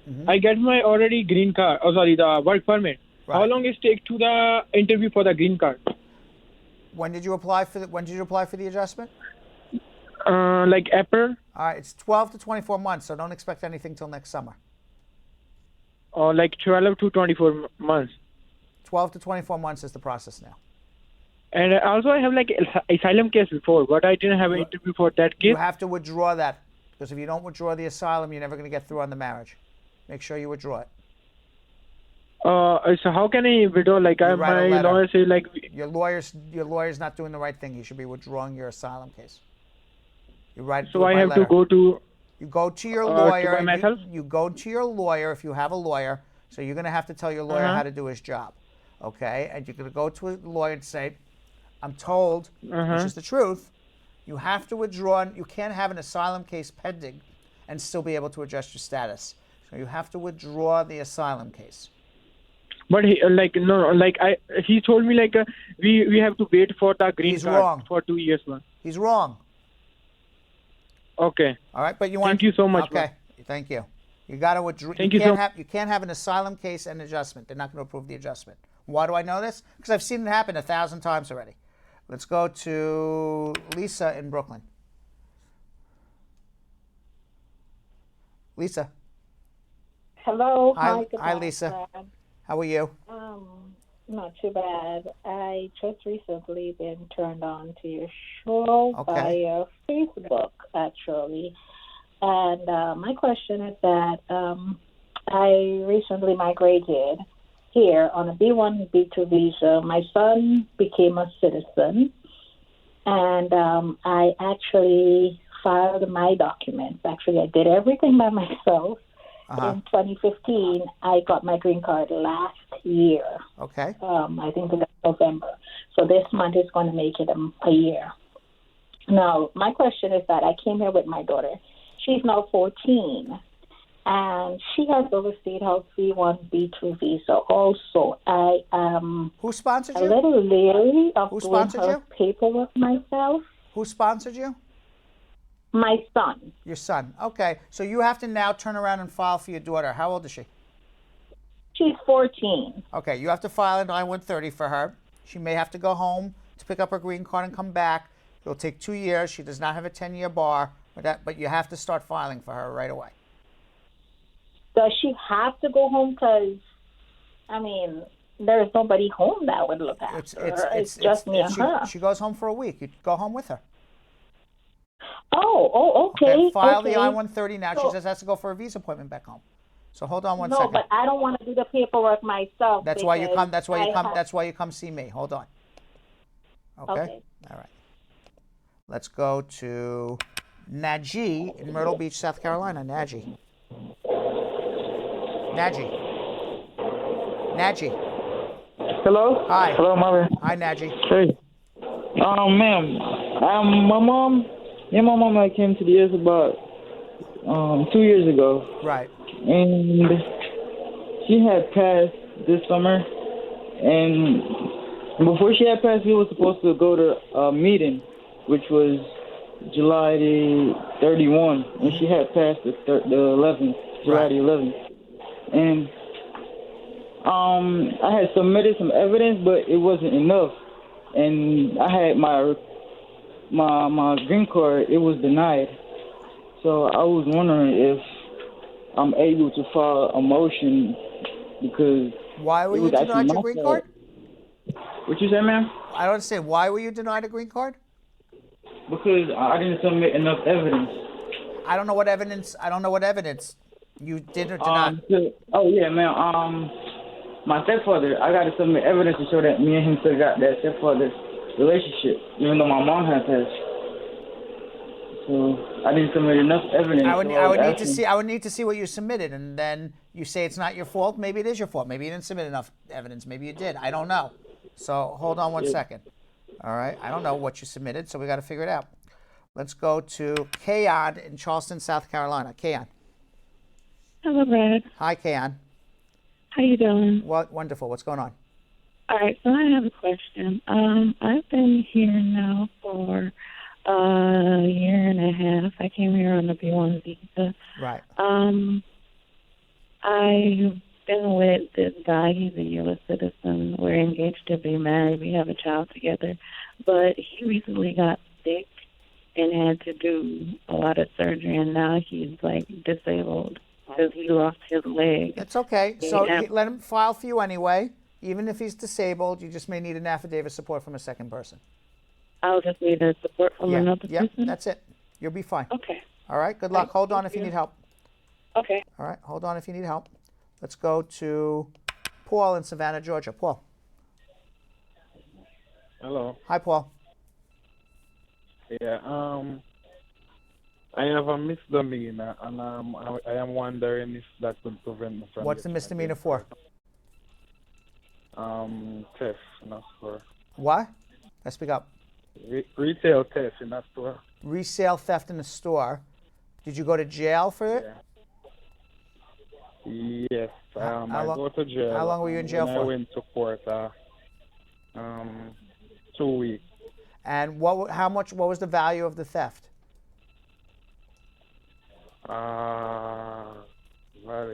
Mm-hmm. I get my already green card. Oh, sorry, the work permit. Right. How long it take to the interview for the green card? When did you apply for the adjustment? Like April. All right, it's 12 to 24 months, so don't expect anything till next summer. Or like 12 to 24 months. 12 to 24 months is the process now. And also I have like asylum case before, but I didn't have an interview for that case. You have to withdraw that, because if you don't withdraw the asylum, you're never going to get through on the marriage. Make sure you withdraw it. So how can I withdraw? Like my lawyer say like your lawyer's not doing the right thing. You should be withdrawing your asylum case. You write. So I have to go to. You go to your lawyer. To myself? You go to your lawyer if you have a lawyer. So you're going to have to tell your lawyer how to do his job, okay? And you're going to go to a lawyer and say, "I'm told, which is the truth. You have to withdraw. You can't have an asylum case pending, and still be able to adjust your status. So you have to withdraw the asylum case." But he he told me like we have to wait for the green card for 2 years. He's wrong. Okay. All right, but you want. Thank you so much. Okay, thank you. You got to withdraw. Thank you you can't you can't have an asylum case and adjustment. They're not going to approve the adjustment. Why do I know this? Because I've seen it happen 1,000 times already. Let's go to Lisa in Brooklyn. Lisa. Hello. Hi, Good hi Lisa. How are you? Not too bad. I just recently been turned on to your show via Facebook, actually. And my question is that I recently migrated here on a B1, B2 visa. My son became a citizen, and I actually filed my documents. Actually, I did everything by myself. In 2015, I got my green card last year. Okay. I think it was November. So this month is going to make it a year. Now, my question is that I came here with my daughter. She's now 14, and she has overstayed her B1, B2 visa. Also, I am Who sponsored a you? little leery of Who doing sponsored her you? paperwork myself. Who sponsored you? My son. Your son. Okay. So you have to now turn around and file for your daughter. How old is she? She's 14. Okay. You have to file an I-130 for her. She may have to go home to pick up her green card and come back. It'll take 2 years. She does not have a 10-year bar, but you have to start filing for her right away. Does she have to go home? Because, I mean, there's nobody home that would look after her. It's just me and her. She goes home for a week. You go home with her. Oh, okay. File the I-130 now. She just has to go for a visa appointment back home. So hold on one second. No, but I don't want to do the paperwork myself. That's why you come. That's why you come see me. Hold on. Okay. All right. Let's go to Najee in Myrtle Beach, South Carolina. Najee. Naji. Hello? Hi. Hello, Marvin. Hi, Naji. Hey. Ma'am, my mom and I came to the U.S. about 2 years ago. Right. And she had passed this summer. And before she had passed, we were supposed to go to a meeting, which was July the 31. And she had passed the 11th, July the 11th. And I had submitted some evidence, but it wasn't enough. And I had my green card, it was denied. So I was wondering if I'm able to file a motion because... Why were you denied your green card? What you say, ma'am? I don't understand. Why were you denied a green card? Because I didn't submit enough evidence. I don't know what evidence you did or did not. Oh, yeah, ma'am. My stepfather, I got to submit evidence to show that me and him still got that stepfather relationship, even though my mom had passed. So I didn't submit enough evidence. I would need to see what you submitted, and then you say it's not your fault. Maybe it is your fault. Maybe you didn't submit enough evidence. Maybe you did. I don't know. So hold on one second. All right. I don't know what you submitted, so we got to figure it out. Let's go to Kayan in Charleston, South Carolina. Kayan. Hello, Brad. Hi, Kayan. How you doing? Wonderful. What's going on? All right, so I have a question. I've been here now for a year and a half. I came here on a B1 visa. Right. I've been with this guy. He's a U.S. citizen. We're engaged to be married. We have a child together. But he recently got sick and had to do a lot of surgery, and now he's, disabled because he lost his leg. It's okay. So let him file for you anyway. Even if he's disabled, you just may need an affidavit support from a second person. I'll just need a support from another person? Yeah, that's it. You'll be fine. Okay. All right, good luck. Hold on if you need help. Okay. All right, hold on if you need help. Let's go to Paul in Savannah, Georgia. Paul. Hello. Hi, Paul. Yeah, I have a misdemeanor, and I am wondering if that could prevent me from... What's the misdemeanor for? Theft in a store. What? Let's speak up. Retail theft in a store. Resale theft in a store. Did you go to jail for it? Yeah. Yes. I go to jail. How long were you in jail for? I went to court 2 weeks. And what was the value of the theft? Value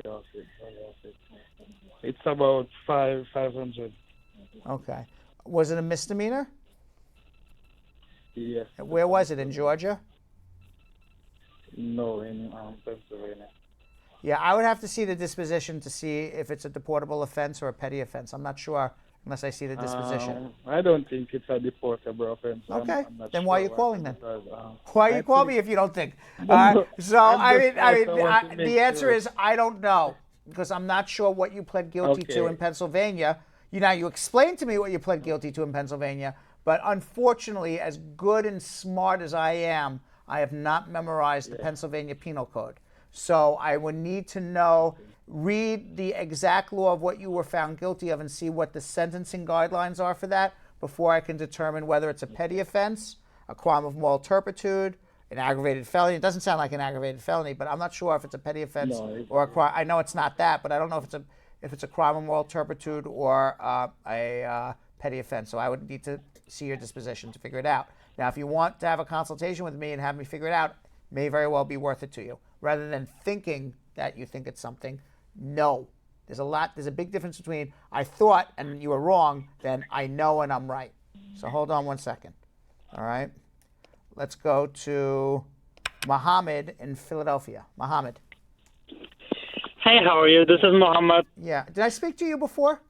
of it. It's about 500. Okay. Was it a misdemeanor? Yes. Where was it? In Georgia? No, in Pennsylvania. Yeah, I would have to see the disposition to see if it's a deportable offense or a petty offense. I'm not sure unless I see the disposition. I don't think it's a deportable offense. Okay. I'm not Then sure why are you calling then? Because, why you call me if you don't think? The answer is I don't know because I'm not sure what you pled guilty to in Pennsylvania. You explained to me what you pled guilty to in Pennsylvania, but unfortunately, as good and smart as I am, I have not memorized the Pennsylvania Penal Code. So I would need to read the exact law of what you were found guilty of and see what the sentencing guidelines are for that before I can determine whether it's a petty offense, a crime of moral turpitude, an aggravated felony. It doesn't sound like an aggravated felony, but I'm not sure if it's a petty offense or a crime. I know it's not that, but I don't know if it's a crime of moral turpitude or a petty offense. So I would need to see your disposition to figure it out. Now, if you want to have a consultation with me and have me figure it out, it may very well be worth it to you. Rather than thinking that you think it's something, no. There's a big difference between I thought and you were wrong than I know and I'm right. So hold on one second. All right. Let's go to Mohammed in Philadelphia. Mohammed. Hey, how are you? This is Mohammed. Yeah. Did I speak to you before?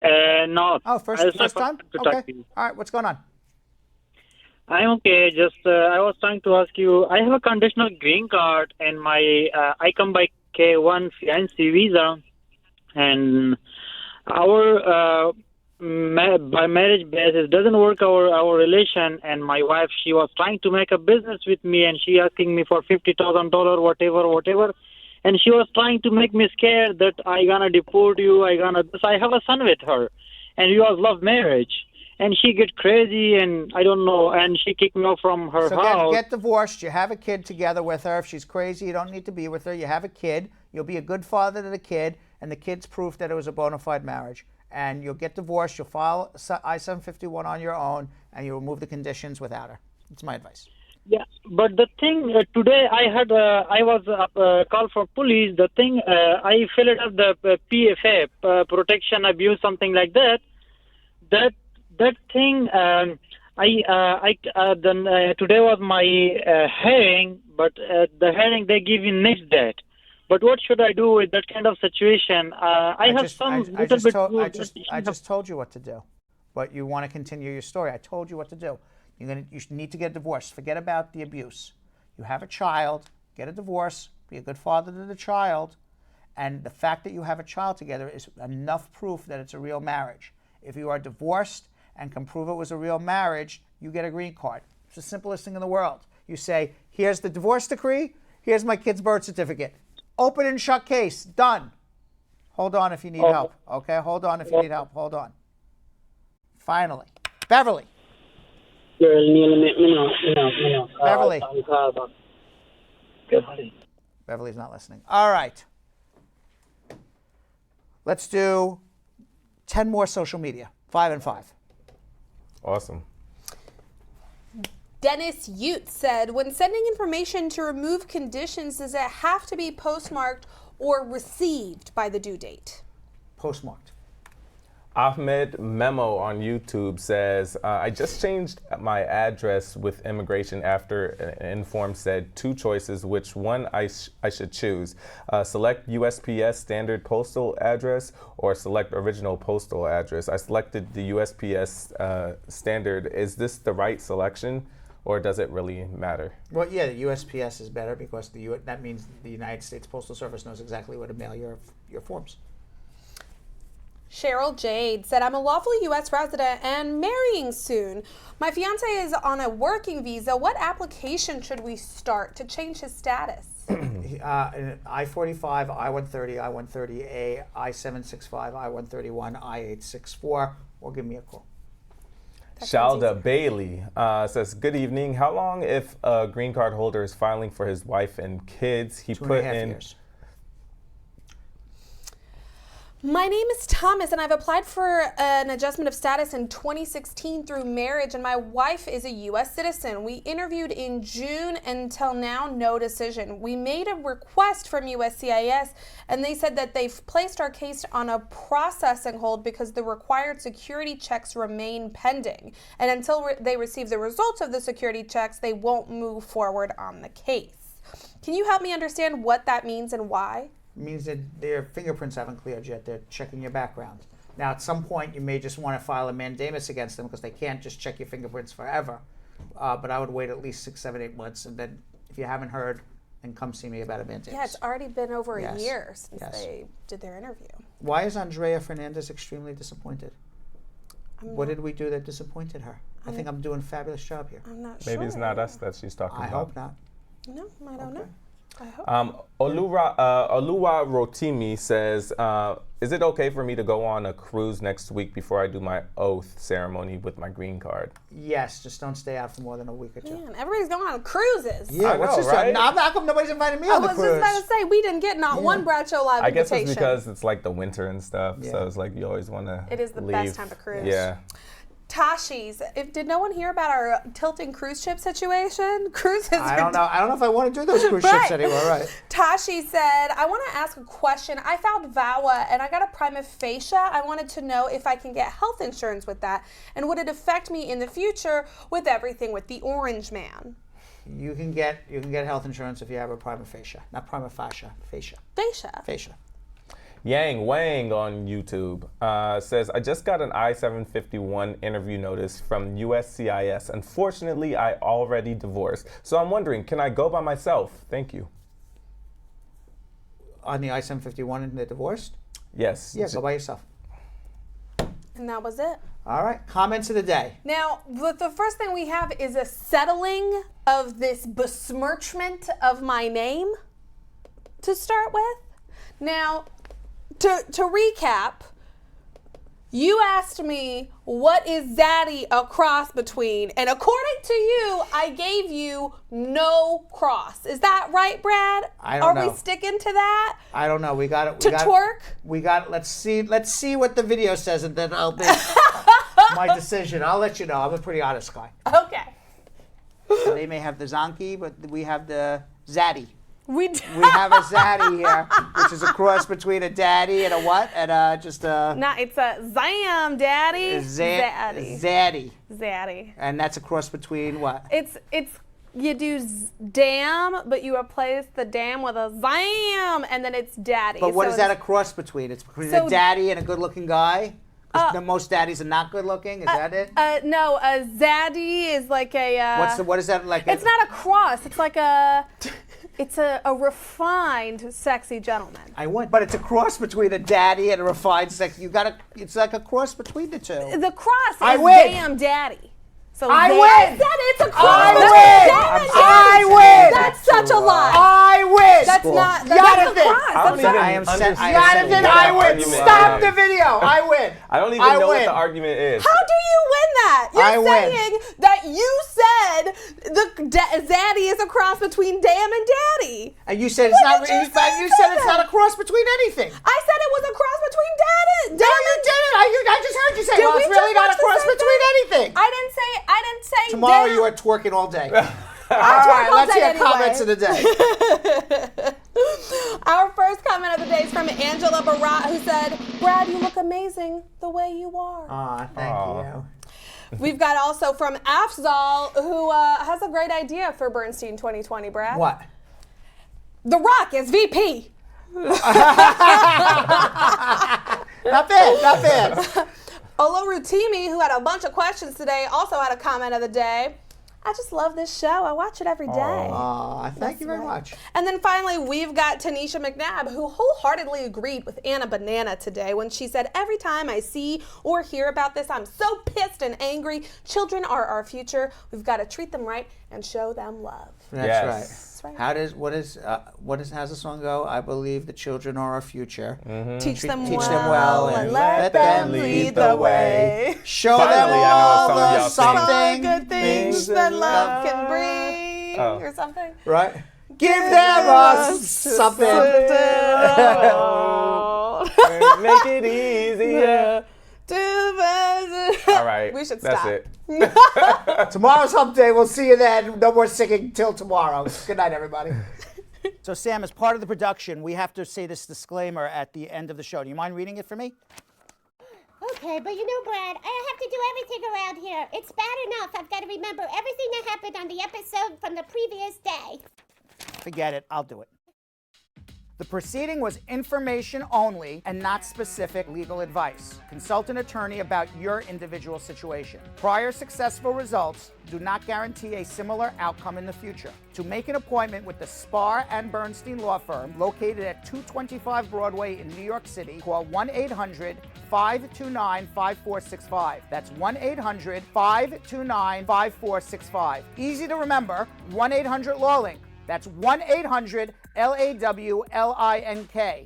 No. Oh, first time? Okay. All right. What's going on? I'm okay. Just I was trying to ask you. I have a conditional green card, and I come by K1 fiancé visa, and our by marriage basis doesn't work our relation. And my wife, she was trying to make a business with me, and she asking me for $50,000, whatever. and she was trying to make me scared that I gonna deport you. I have a son with her, and we was love marriage. And she get crazy, and I don't know, and she kicked me off from her house. Get divorced. You have a kid together with her. If she's crazy, you don't need to be with her. You have a kid. You'll be a good father to the kid, and the kid's proof that it was a bona fide marriage. And you'll get divorced. You'll file I-751 on your own, and you'll remove the conditions without her. That's my advice. Yeah, but the thing today I had I was called for police. The thing I filled up the PFA, protection abuse, something like that. That thing, today was my hearing, but the hearing they give you next date. But what should I do with that kind of situation? I just told you what to do, but you want to continue your story. I told you what to do. You need to get divorced. Forget about the abuse. You have a child. Get a divorce. Be a good father to the child. And the fact that you have a child together is enough proof that it's a real marriage. If you are divorced and can prove it was a real marriage, you get a green card. It's the simplest thing in the world. You say, here's the divorce decree, here's my kid's birth certificate. Open and shut case, done. Hold on if you need help, okay? Hold on if you need help, hold on. Finally, Beverly. Beverly. Beverly's not listening. All right. Let's do 10 more social media, 5 and 5. Awesome. Dennis Ute said, when sending information to remove conditions, does it have to be postmarked or received by the due date? Postmarked. Ahmed Memo on YouTube says, I just changed my address with immigration after an inform said 2 choices, which one I should choose. Select USPS standard postal address or select original postal address. I selected the USPS standard. Is this the right selection or does it really matter? Well, yeah, the USPS is better because that means the United States Postal Service knows exactly where to mail your forms. Cheryl Jade said, I'm a lawful U.S. resident and marrying soon. My fiance is on a working visa. What application should we start to change his status? I-45, I-130, I-130A, I-765, I-131, I-864, or give me a call. Shalda Bailey says, good evening. How long if a green card holder is filing for his wife and kids? He put in 2.5 years. My name is Thomas, and I've applied for an adjustment of status in 2016 through marriage, and my wife is a U.S. citizen. We interviewed in June. Until now, no decision. We made a request from USCIS, and they said that they've placed our case on a processing hold because the required security checks remain pending. And until they receive the results of the security checks, they won't move forward on the case. Can you help me understand what that means and why? Means that their fingerprints haven't cleared yet. They're checking your background. Now, at some point, you may just want to file a mandamus against them because they can't just check your fingerprints forever. But I would wait at least 6, 7, 8 months, and then if you haven't heard, then come see me about a mandamus. Yeah, it's already been over Yes. a year since Yes. they did their interview. Why is Andrea Fernandez extremely disappointed? What did we do that disappointed her? I think I'm doing a fabulous job here. I'm not sure. Maybe it's not us that she's talking about. I hope not. No, I don't know. I hope. Oluwa Rotimi says, is it okay for me to go on a cruise next week before I do my oath ceremony with my green card? Yes, just don't stay out for more than a week or 2. Man, everybody's going on cruises. Yeah, what's this? right? How come nobody's invited me on the cruise? I was just about to say, we didn't get not one Bradshaw Live I guess invitation. it's because it's like the winter and stuff, Yeah. so it's like you always want to It is the best time to cruise. Yeah. Tashi's. Did no one hear about our tilting cruise ship situation? Cruises. I don't know if I want to do those cruise ships anymore, right? Tashi said, I want to ask a question. I filed VAWA and I got a prima facie. I wanted to know if I can get health insurance with that, and would it affect me in the future with everything with the Orange Man? You can get health insurance if you have a prima facie, not prima facie, fascia. Fascia. Yang Wang on YouTube says, I just got an I-751 interview notice from USCIS. Unfortunately, I already divorced. So I'm wondering, can I go by myself? Thank you. On the I-751 and they're divorced? Yes. Yeah, go by yourself. And that was it. All right, comments of the day. Now, the first thing we have is a settling of this besmirchment of my name to start with. Now, to recap, you asked me, what is zaddy a cross between? And according to you, I gave you no cross. Is that right, Brad? I don't know. Are we sticking to that? I don't know. We got it. To twerk? We got. Let's see what the video says, and then I'll make my decision. I'll let you know. I'm a pretty honest guy. Okay. So they may have the zonky, but we have the zaddy. We have a zaddy here, which is a cross between a daddy and a what? And just a... No, it's a zam, daddy. Zaddy. Zaddy. And that's a cross between what? It's you do dam, but you replace the dam with a zam, and then it's daddy. But what is that a cross between? It's between a daddy and a good-looking guy? The most daddies are not good-looking? Is that it? No, a zaddy is like a... What is that like? It's not a cross. It's like a... It's a refined, sexy gentleman. But it's a cross between a daddy and a refined sex. It's like a cross between the two. The cross is damn daddy. So I win. win. It's a cross. I win. That's such a lie. I win. That's not. Jonathan, I win. Stop the video. I win. I don't even know what the argument is. How do you win that? You're saying that you said the zaddy is a cross between damn and daddy. And you said it's not. You said it's not a cross between anything. I said it was a cross between dad and damn. No, you didn't. I just heard you say, well, it's really not a cross between anything. I didn't say. Tomorrow you are twerking all day. All right, let's hear comments of the day. Our first comment of the day is from Angela Barat, who said, Brad, you look amazing the way you are. Aw, thank you. We've got also from Afzal, who has a great idea for Bernstein 2020, Brad. What? The Rock is VP. Not bad. Olo Rutimi, who had a bunch of questions today, also had a comment of the day. I just love this show. I watch it every day. Aw, thank you very much. And then finally, we've got Tanisha McNabb, who wholeheartedly agreed with Anna Banana today when she said, every time I see or hear about this, I'm so pissed and angry. Children are our future. We've got to treat them right and show them love. That's right. How's the song go? I believe the children are our future. Mm-hmm. Teach them well and let them lead the way. Show Finally, them all the something good things that love can bring, or something. Right. Give them something. Make it easier. All right. We should stop. That's it. Tomorrow's hump day. We'll see you then. No more singing till tomorrow. Good night, everybody. So, Sam, as part of the production, we have to say this disclaimer at the end of the show. Do you mind reading it for me? Okay, but you know, Brad, I have to do everything around here. It's bad enough I've got to remember everything that happened on the episode from the previous day. Forget it. I'll do it. The proceeding was information only and not specific legal advice. Consult an attorney about your individual situation. Prior successful results do not guarantee a similar outcome in the future. To make an appointment with the Spar and Bernstein law firm located at 225 Broadway in New York City, call 1-800-529-5465. That's 1-800-529-5465. Easy to remember, 1-800-LAWLINK. That's 1-800-LAWLINK.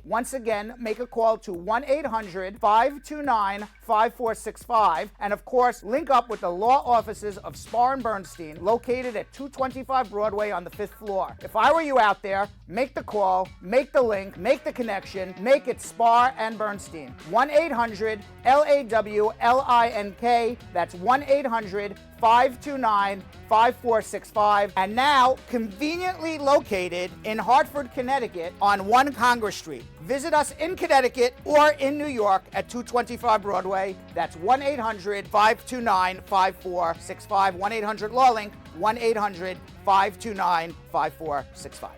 Once again, make a call to 1-800-529-5465. And of course, link up with the law offices of Spar and Bernstein, located at 225 Broadway on the 5th floor. If I were you out there, make the call, make the link, make the connection, make it Spar and Bernstein. 1-800-LAWLINK. That's 1-800-529-5465. And now, conveniently located in Hartford, Connecticut on 1 Congress Street. Visit us in Connecticut or in New York at 225 Broadway. That's 1-800-529-5465. 1-800-LAWLINK. 1-800-529-5465.